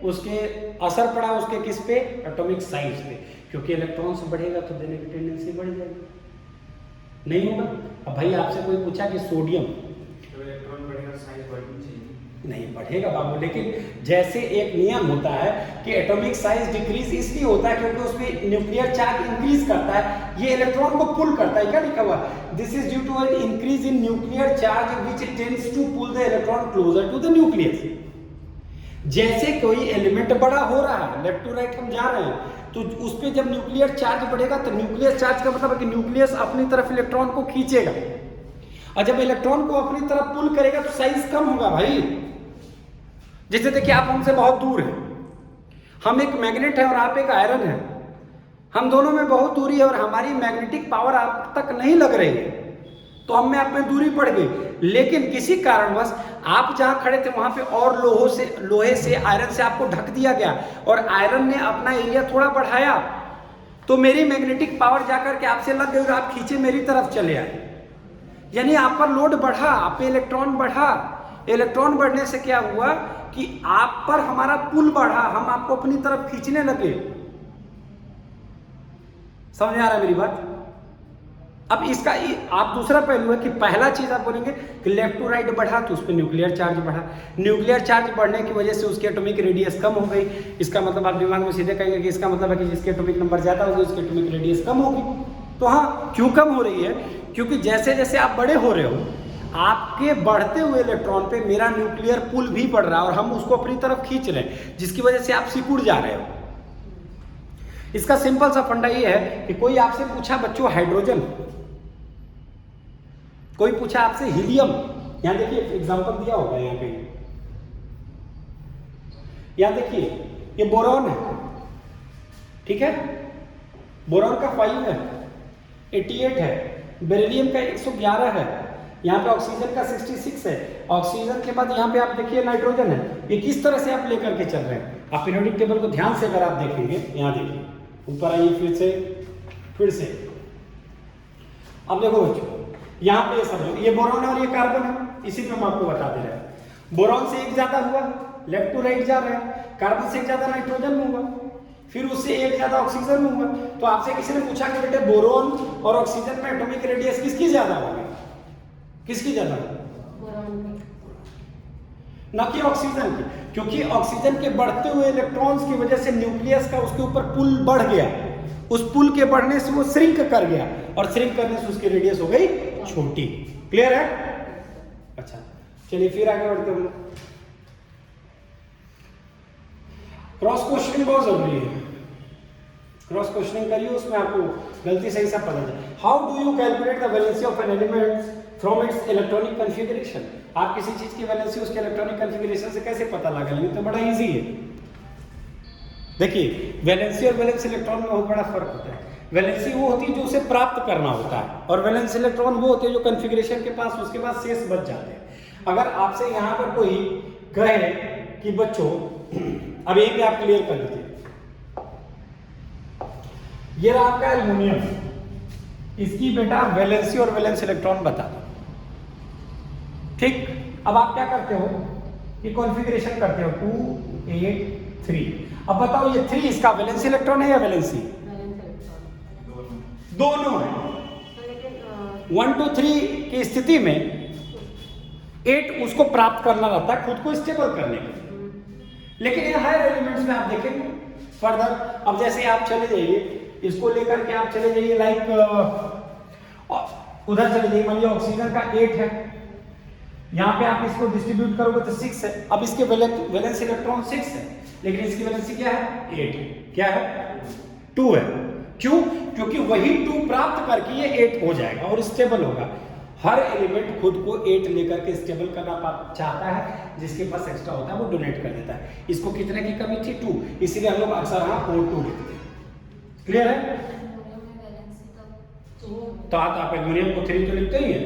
उसके असर पड़ा उसके किस पे? एटॉमिक साइज पे, क्योंकि इलेक्ट्रॉन से बढ़ेगा तो देने की टेंडेंसी बढ़ जाएगी। नहीं होगा? अब भाई आपसे कोई पूछा कि सोडियम, तो इलेक्ट्रॉन बढ़ेगा साइज बढ़नी चाहिए, नहीं बढ़ेगा बाबू, लेकिन जैसे एक नियम होता है कि एटॉमिक साइज डिक्रीज इसलिए होता है क्योंकि उसमें न्यूक्लियर चार्ज इंक्रीज करता है, ये इलेक्ट्रॉन को पुल करता है। क्या लिखा हुआ? This is due to an increase in nuclear charge which tends to pull the electron closer to the nucleus. जैसे कोई एलिमेंट बड़ा हो रहा है, लेफ्ट टू राइट हम जा रहे हैं, तो उस पर जब न्यूक्लियर चार्ज बढ़ेगा तो न्यूक्लियर चार्ज का मतलब है कि न्यूक्लियस अपनी तरफ इलेक्ट्रॉन को खींचेगा और जब इलेक्ट्रॉन को अपनी तरफ पुल करेगा तो साइज कम होगा भाई। जैसे देखिए आप हमसे बहुत दूर हैं, हम एक मैग्नेट है और आप एक आयरन है, हम दोनों में बहुत दूरी है और हमारी मैग्नेटिक पावर आप तक नहीं लग रही है तो हम में आप में दूरी पड़ गई, लेकिन किसी कारणवश आप जहां खड़े थे वहां पे और लोहे से आयरन से आपको ढक दिया गया और आयरन ने अपना एरिया थोड़ा बढ़ाया तो मेरी मैग्नेटिक पावर जाकर के आपसे लग गई और आप खींचे मेरी तरफ चले आए, यानी आप पर लोड बढ़ा, आप पे इलेक्ट्रॉन बढ़ा। इलेक्ट्रॉन बढ़ने से क्या हुआ कि आप पर हमारा पुल बढ़ा, हम आपको अपनी तरफ खींचने लगे। समझ में आ रहा है मेरी बात? अब इसका आप दूसरा पहलू है कि पहला चीज आप बोलेंगे कि लेफ्ट टू राइट बढ़ा तो उस पर न्यूक्लियर चार्ज बढ़ा। न्यूक्लियर चार्ज बढ़ने की वजह से उसकी एटॉमिक रेडियस कम हो गई। इसका मतलब आप दिमाग में सीधे कहेंगे कि इसका मतलब है कि जिसके एटॉमिक नंबर ज्यादा होगी उसकी एटॉमिक रेडियस कम होगी। तो हाँ, क्यों कम हो रही है? क्योंकि जैसे जैसे आप बड़े हो रहे हो, आपके बढ़ते हुए इलेक्ट्रॉन पे मेरा न्यूक्लियर पुल भी बढ़ रहा है और हम उसको अपनी तरफ खींच रहे हैं, जिसकी वजह से आप सिकुड़ जा रहे हो। इसका सिंपल सा फंडा ये है कि कोई आपसे पूछा बच्चों हाइड्रोजन, कोई पूछा आपसे हीलियम, यहां देखिए एग्जांपल दिया होगा यहाँ कहीं, यहां देखिए ये बोरॉन है, ठीक है, बोरॉन का 5 है, 88 है, बेरिलियम का 111 है, यहाँ पे ऑक्सीजन का 66 है, ऑक्सीजन के बाद यहाँ पे आप देखिए नाइट्रोजन है। ये किस तरह से आप लेकर के चल रहे हैं? आप पीरियोडिक टेबल को ध्यान से अगर आप देखेंगे, यहाँ देखिए, ऊपर आइए फिर से अब देखो बच्चों, यहाँ पे समझो ये बोरॉन है और ये कार्बन है, इसी में हम आपको बता दे रहे हैं। बोरॉन से एक ज्यादा हुआ, लेफ्ट टू राइट जा रहा है, कार्बन से एक ज्यादा नाइट्रोजन में हुआ, फिर उससे एक ज्यादा ऑक्सीजन में हुआ। तो आपसे किसी ने पूछा कि बेटे बोरॉन और ऑक्सीजन में एटॉमिक रेडियस किसकी ज्यादा होगी? किसकी ज्यादा? ना कि ऑक्सीजन की, क्योंकि ऑक्सीजन के बढ़ते हुए इलेक्ट्रॉन्स की वजह से न्यूक्लियस का उसके ऊपर पुल बढ़ गया, उस पुल के बढ़ने से वो श्रिंक कर गया और श्रिंक करने से उसकी रेडियस हो गई छोटी। क्लियर है? अच्छा, चलिए फिर आगे बढ़ते हैं। क्रॉस क्वेश्चनिंग बहुत जरूरी है, क्रॉस क्वेश्चनिंग करिए, उसमें आपको गलती सही सब पता चले। How do you calculate the valency of an element from its electronic configuration? आप किसी चीज की वैलेंसी उसके इलेक्ट्रॉनिक कॉन्फ़िगरेशन से कैसे पता लगा लेंगे? तो बड़ा इजी है। देखिए, वैलेंसी और वैलेंस इलेक्ट्रॉन में बहुत बड़ा फर्क होता है। वैलेंसी वो होती है जो उसे प्राप्त करना होता है, और वैलेंस इलेक्ट्रॉन वो होते हैं जो कॉन्फ़िगरेशन के पास उसके बाद शेष बच जाते हैं। अगर आपसे यहाँ पर कोई कहे कि बच्चों, अब यही पे आप क्लियर कर लीजिए, ये रहा आपका एल्युमिनियम, इसकी बेटा वैलेंसी और वैलेंस इलेक्ट्रॉन बता दो, ठीक। अब आप क्या करते हो कि कॉन्फ़िगरेशन करते हो 2 8 3। अब बताओ ये 3 इसका वैलेंसी इलेक्ट्रॉन है या वैलेंसी? दोनों है। 1 2 3 की स्थिति में 8 उसको प्राप्त करना रहता है खुद को स्टेबल करने के लिए, लेकिन ये हायर एलिमेंट्स में आप देखेंगे फर्दर, अब जैसे आप चले जाइए, इसको लेकर के आप चले जाइए लाइक उधर चले जाइए, मान लीजिए ऑक्सीजन का 8 है, यहाँ पे आप इसको डिस्ट्रीब्यूट करोगे तो 6 है। अब इसके वैलेंस इलेक्ट्रॉन 6 है, लेकिन इसकी वैलेंसी क्या है? 8 है। क्या है? 2 है। क्यों? क्योंकि वही 2 प्राप्त करके ये 8 हो जाएगा और स्टेबल होगा। हर एलिमेंट खुद को 8 लेकर के स्टेबल करना चाहता है, जिसके पास एक्स्ट्रा होता है वो डोनेट कर देता है। इसको कितने की कमी थी? 2, इसीलिए हम लोग अक्सर यहाँ O2 लिखते हैं। क्लियर है? तो आप एल्युमिनियम को 3 तो लिखते ही है,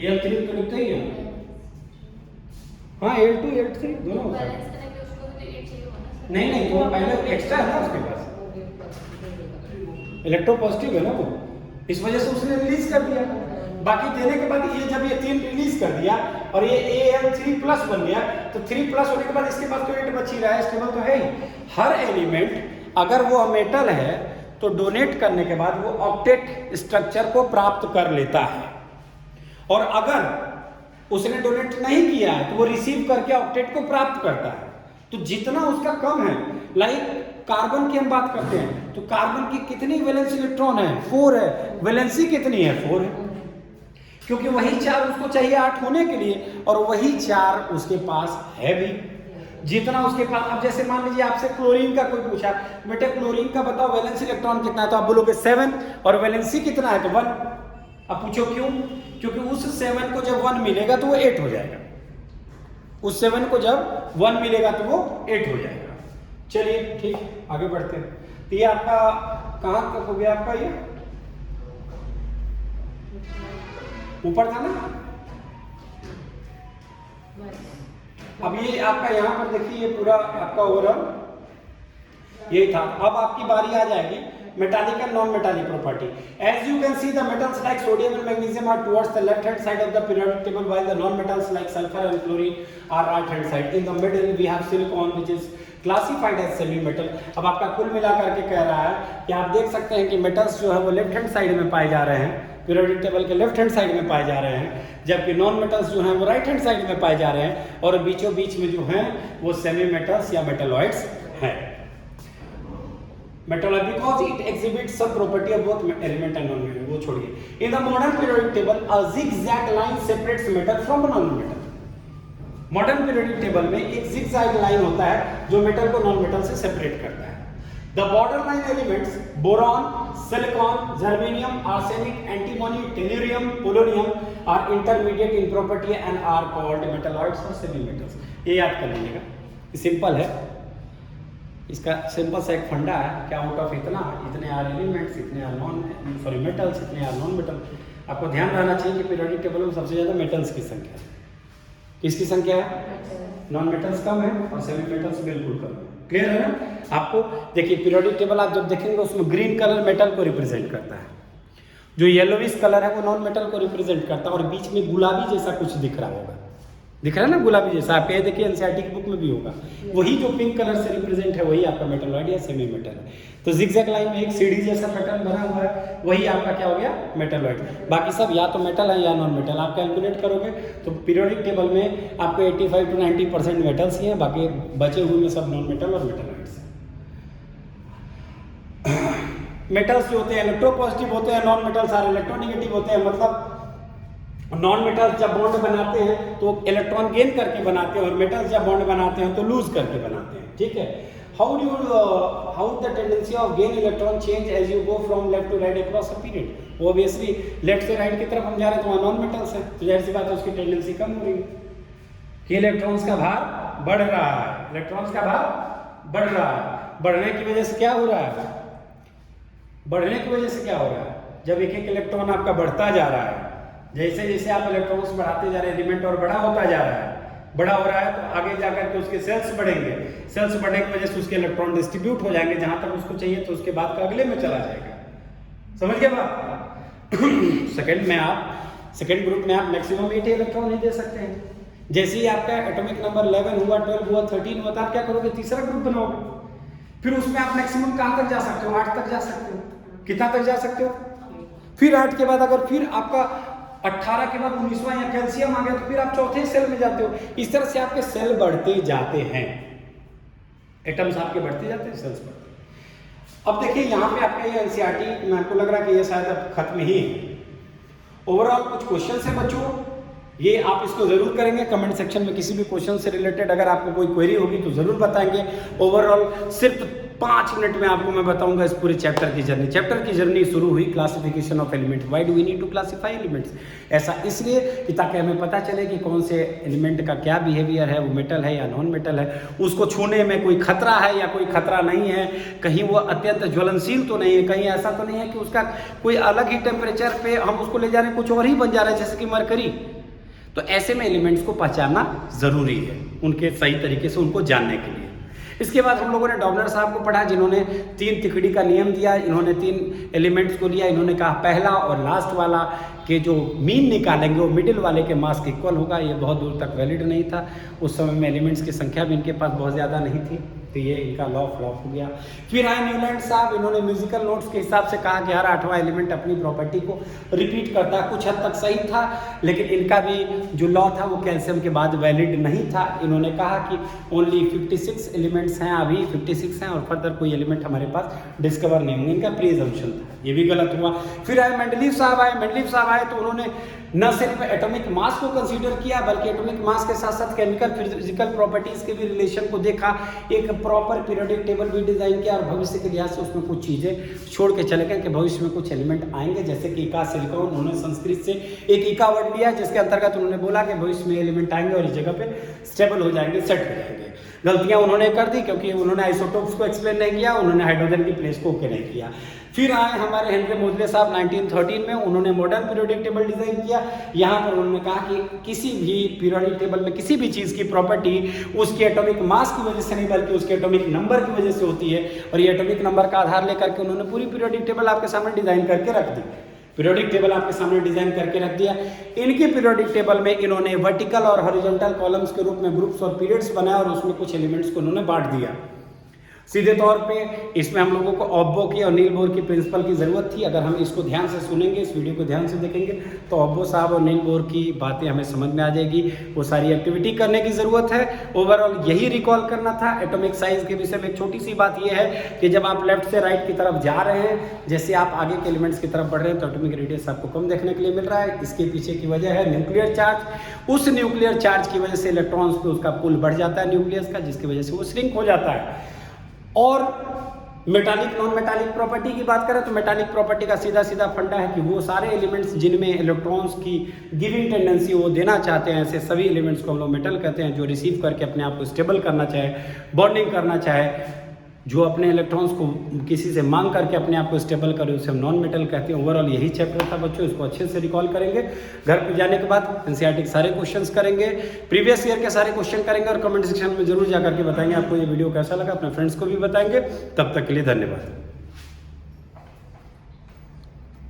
Al3 तो लिखते ही है, हाँ Al2 Al3 दोनों होता है। नहीं, तो पहले एक्स्ट्रा है ना उसके पास, इलेक्ट्रोपॉजिटिव है ना वो, इस वजह से उसने रिलीज कर दिया। बाकी देने के बाद ये जब ये 3 रिलीज कर दिया और ये Al3+ बन गया, तो 3+ होने के बाद इसके पास तो 8 बच ही रहा है, स्टेबल तो है ही। हर एलिमेंट अगर वो मेटल है तो डोनेट करने के बाद वो ऑक्टेट स्ट्रक्चर को प्राप्त कर लेता है, और अगर उसने डोनेट नहीं किया है तो वो रिसीव करके ऑक्टेट को प्राप्त करता है। तो जितना उसका कम है, लाइक कार्बन की हम बात करते हैं, तो कार्बन की कितनी वैलेंस इलेक्ट्रॉन है? 4 है। वैलेंसी कितनी है? 4 है, क्योंकि वही 4 उसको चाहिए 8 होने के लिए, और वही 4 उसके पास है भी। जितना उसके पास, अब जैसे मान लीजिए आपसे क्लोरीन का कोई पूछा, बेटे क्लोरीन का बताओ वैलेंस इलेक्ट्रॉन कितना है, तो आप बोलोगे 7, और वैलेंसी कितना है? तो 1। अब पूछो क्यों? क्योंकि उस 7 को जब 1 मिलेगा तो वो 8 हो जाएगा, उस 7 को जब 1 मिलेगा तो वो 8 हो जाएगा। चलिए ठीक, आगे बढ़ते हैं। तो ये आपका कहाँ तक हो गया? आपका ये ऊपर था ना। अब ये आपका यहाँ पर देखिए, ये पूरा आपका ओवरऑल यही था। अब आपकी बारी आ जाएगी metallic and non metallic property. As you can see the metals like sodium and magnesium are towards the left hand side of the periodic table while the non metals like sulphur and chlorine are right hand side. In the middle we have silicon which is classified as semi metal. अब आपका कुल मिलाकर के कह रहा है कि आप देख सकते हैं कि मेटल्स जो है वो लेफ्ट हैंड साइड में पाए जा रहे हैं, पीरियोडिक टेबल के लेफ्ट हैंड साइड में पाए जा रहे हैं, जबकि नॉन मेटल्स जो हैं वो राइट हैंड साइड में पाए जा रहे हैं, और बीचों बीच में जो हैं वो सेमी मेटल्स या मेटलॉइड्स हैं। मेटलॉइड बिकॉज इट एग्जिबिट्स सब property of both element and non metal, वो छोड़िए। इन the modern periodic table a zigzag line separates metal from non metal. Modern periodic table में एक जिगजैग लाइन होता है जो मेटल को नॉन मेटल से सेपरेट करता है। The border line elements boron, silicon, germanium, arsenic, antimony, tellurium, polonium are intermediate in property and are called metalloids और सेमी मेटल्स। ये याद कर लीजिएगा, सिंपल है। इसका सिंपल सा एक फंडा है कि आउट ऑफ इतने आर एलिमेंट्स, इतने आर मेटल्स, इतने आर नॉन मेटल। आपको ध्यान रहना चाहिए कि पीरियोडिक टेबल में सबसे ज़्यादा मेटल्स की संख्या है। किसकी संख्या है? नॉन मेटल्स कम है और सेमी मेटल्स बिल्कुल कम है। क्लियर है ना? आपको देखिए पीरियोडिक टेबल आप जब देखेंगे उसमें ग्रीन कलर मेटल को रिप्रेजेंट करता है, जो येलोविश कलर है वो नॉन मेटल को रिप्रेजेंट करता है, और बीच में गुलाबी जैसा कुछ दिख रहा होगा, दिख रहा है ना गुलाबी जैसा, आप ये देखिए एनसीईआरटी की बुक में भी होगा, वही जो पिंक कलर से रिप्रेजेंट है वही आपका मेटलॉइड या सेमी मेटल है। तो जिगजैग लाइन में एक सीढ़ी जैसा पैटर्न बना हुआ है, वही आपका क्या हो गया? मेटलॉइड। बाकी सब या तो मेटल है या नॉन मेटल। आप कैलकुलेट करोगे तो पीरियोडिक टेबल में आपको 85 to 90% मेटल्स ही हैं, बाकी बचे हुए में सब नॉन मेटल और मेटलॉइड्स हैं। मेटल्स जो होते हैं इलेक्ट्रोपॉजिटिव होते हैं, नॉन मेटल्स आर इलेक्ट्रोनेगेटिव होते हैं। मतलब नॉन मेटल्स जब बॉन्ड बनाते हैं तो इलेक्ट्रॉन गेन करके बनाते हैं, और मेटल्स जब बॉन्ड बनाते हैं तो लूज करके बनाते हैं। ठीक है। How the tendency of gain electron change as you go from left to right across a period. Obviously left से राइट की तरफ हम जा रहे हैं तो वहाँ नॉन मेटल्स है, तो जाहिर सी बात है उसकी टेंडेंसी कम हो रही है कि इलेक्ट्रॉन्स का भार बढ़ रहा है, इलेक्ट्रॉन्स का भार बढ़ रहा है। बढ़ने की वजह से क्या हो रहा है? बढ़ने की वजह से क्या हो रहा है? जब एक एक इलेक्ट्रॉन आपका बढ़ता जा रहा है, जैसे जैसे आप इलेक्ट्रॉन्स बढ़ाते जा रहे हैं, एलिमेंट और बड़ा होता जा रहा है, बड़ा हो रहा है, तो आगे जाकर के उसके सेल्स बढ़ेंगे, सेल्स बढ़ने की वजह से उसके इलेक्ट्रॉन डिस्ट्रीब्यूट हो जाएंगे जहां तक उसको चाहिए, तो उसके बाद का अगले में चला जाएगा। समझ गए बात? सेकंड ग्रुप में आप मैक्सिमम 8 इलेक्ट्रॉन ही दे सकते हैं। जैसे ही आपका एटॉमिक नंबर 11 हुआ, 12 हुआ, 13 हुआ, तो आप क्या करोगे? तीसरा ग्रुप बनाओगे। फिर उसमें आप मैक्सिमम कहां तक जा सकते हो? 8 तक जा सकते हो। कितना तक जा सकते हो? फिर 8 के बाद अगर फिर आपका 18 के बाद 19वां या कैल्शियम आ गया तो फिर आप चौथे सेल में जाते हो। इस तरह से आपके सेल बढ़ते जाते हैं, एटम्स आपके बढ़ते जाते हैं, सेल्स बढ़ते हैं। अब देखिए यहाँ पे आपका ये एनसीईआरटी में आपको लग रहा है कि ये शायद अब खत्म ही है। ओवरऑल कुछ क्वेश्चन है बच्चों, ये आप इसको जरूर करेंगे। कमेंट सेक्शन में किसी भी क्वेश्चन से रिलेटेड अगर आपको कोई क्वेरी होगी तो जरूर बताएंगे। ओवरऑल सिर्फ 5 मिनट में आपको मैं बताऊंगा इस पूरे चैप्टर की जर्नी। चैप्टर की जर्नी शुरू हुई classification of elements. Why do we need to classify elements? ऐसा इसलिए कि ताकि हमें पता चले कि कौन से एलिमेंट का क्या बिहेवियर है, वो मेटल है या नॉन मेटल है, उसको छूने में कोई खतरा है या कोई खतरा नहीं है, कहीं वो अत्यंत ज्वलनशील तो नहीं है, कहीं ऐसा तो नहीं है कि उसका कोई अलग ही टेम्परेचर पे हम उसको ले जा रहे हैं, कुछ और ही बन जा रहा है जैसे कि मरकरी। तो ऐसे में एलिमेंट्स को पहचानना जरूरी है, उनके सही तरीके से उनको जानने के लिए। इसके बाद हम लोगों ने डॉबलर साहब को पढ़ा, जिन्होंने 3 तिकड़ी का नियम दिया। इन्होंने 3 एलिमेंट्स को लिया, इन्होंने कहा पहला और लास्ट वाला के जो मीन निकालेंगे वो मिडिल वाले के मास के इक्वल होगा। ये बहुत दूर तक वैलिड नहीं था, उस समय में एलिमेंट्स की संख्या भी इनके पास बहुत ज़्यादा नहीं थी, तो ये इनका लॉ फ्लॉप हो गया। फिर आए न्यूलैंड साहब, इन्होंने म्यूजिकल नोट्स के हिसाब से कहा कि हर 8वां एलिमेंट अपनी प्रॉपर्टी को रिपीट करता है। कुछ हद तक सही था, लेकिन इनका भी जो लॉ था वो कैल्शियम के बाद वैलिड नहीं था। इन्होंने कहा कि ओनली 56 एलिमेंट्स हैं, अभी 56 हैं, और फर्दर कोई एलिमेंट हमारे पास डिस्कवर नहीं होंगे, इनका प्री-अजम्पशन था, ये भी गलत हुआ। फिर आए मेंडलीव साहब आए तो उन्होंने न सिर्फ एटॉमिक मास को कंसीडर किया, बल्कि एटॉमिक मास के साथ साथ केमिकल फिजिकल प्रॉपर्टीज के भी रिलेशन को देखा, एक प्रॉपर पीरियोडिक टेबल भी डिजाइन किया, और भविष्य के लिहाज से उसमें कुछ चीज़ें छोड़ के चले गए कि भविष्य में कुछ एलिमेंट आएंगे, जैसे कि इका सिलिकॉन। उन्होंने संस्कृत से एक इका वर्ड लिया, जिसके अंतर्गत उन्होंने बोला कि भविष्य में एलिमेंट आएंगे और इस जगह पे स्टेबल हो जाएंगे, सेट हो जाएंगे। गलतियां उन्होंने कर दी क्योंकि उन्होंने आइसोटोप्स को एक्सप्लेन नहीं किया, उन्होंने हाइड्रोजन की प्लेस को ओके नहीं किया। फिर आए हमारे हेनरी मोजले साहब 1913 में, उन्होंने मॉडर्न पीरियोडिक टेबल डिजाइन किया। यहाँ पर उन्होंने कहा कि किसी भी पीरियोडिक टेबल में किसी भी चीज़ की प्रॉपर्टी उसके एटॉमिक मास की वजह से नहीं बल्कि उसके एटॉमिक नंबर की वजह से होती है, और ये एटॉमिक नंबर का आधार लेकर के उन्होंने पूरी पीरियोडिक टेबल आपके सामने डिजाइन करके रख दी। पीरियोडिक टेबल आपके सामने डिजाइन करके रख दिया। इनकी पीरियोडिक टेबल में इन्होंने वर्टिकल और हॉरिजॉन्टल कॉलम्स के रूप में ग्रुप्स और पीरियड्स बनाए और उसमें कुछ एलिमेंट्स को उन्होंने बांट दिया। सीधे तौर पे इसमें हम लोगों को ऑब्बो की और नील बोर की प्रिंसिपल की ज़रूरत थी। अगर हम इसको ध्यान से सुनेंगे, इस वीडियो को ध्यान से देखेंगे, तो ऑब्बो साहब और नील बोर की बातें हमें समझ में आ जाएगी। वो सारी एक्टिविटी करने की ज़रूरत है। ओवरऑल यही रिकॉल करना था। एटॉमिक साइज के विषय में एक छोटी सी बात यह है कि जब आप लेफ्ट से राइट की तरफ जा रहे हैं, जैसे आप आगे के एलिमेंट्स की तरफ बढ़ रहे हैं, तो एटॉमिक रेडियस आपको कम देखने के लिए मिल रहा है। इसके पीछे की वजह है न्यूक्लियर चार्ज। उस न्यूक्लियर चार्ज की वजह से इलेक्ट्रॉन्स पे उसका पुल बढ़ जाता है न्यूक्लियस का, जिसकी वजह से वो श्रिंक हो जाता है। और मेटालिक नॉन मेटालिक प्रॉपर्टी की बात करें तो मेटालिक प्रॉपर्टी का सीधा सीधा फंडा है कि वो सारे एलिमेंट्स जिनमें इलेक्ट्रॉन्स की गिविंग टेंडेंसी वो देना चाहते हैं, ऐसे सभी एलिमेंट्स को हम लोग मेटल कहते हैं। जो रिसीव करके अपने आप को स्टेबल करना चाहे, बॉन्डिंग करना चाहे, जो अपने इलेक्ट्रॉन्स को किसी से मांग करके अपने आप को स्टेबल करे, उसे हम नॉन मेटल कहते हैं। ओवरऑल यही चैप्टर था बच्चों, इसको अच्छे से रिकॉल करेंगे। घर पे जाने के बाद एनसीईआरटी के सारे क्वेश्चंस करेंगे, प्रीवियस ईयर के सारे क्वेश्चन करेंगे और कमेंट सेक्शन में जरूर जाकर के बताएंगे आपको ये वीडियो कैसा लगा। अपने फ्रेंड्स को भी बताएंगे। तब तक के लिए धन्यवाद।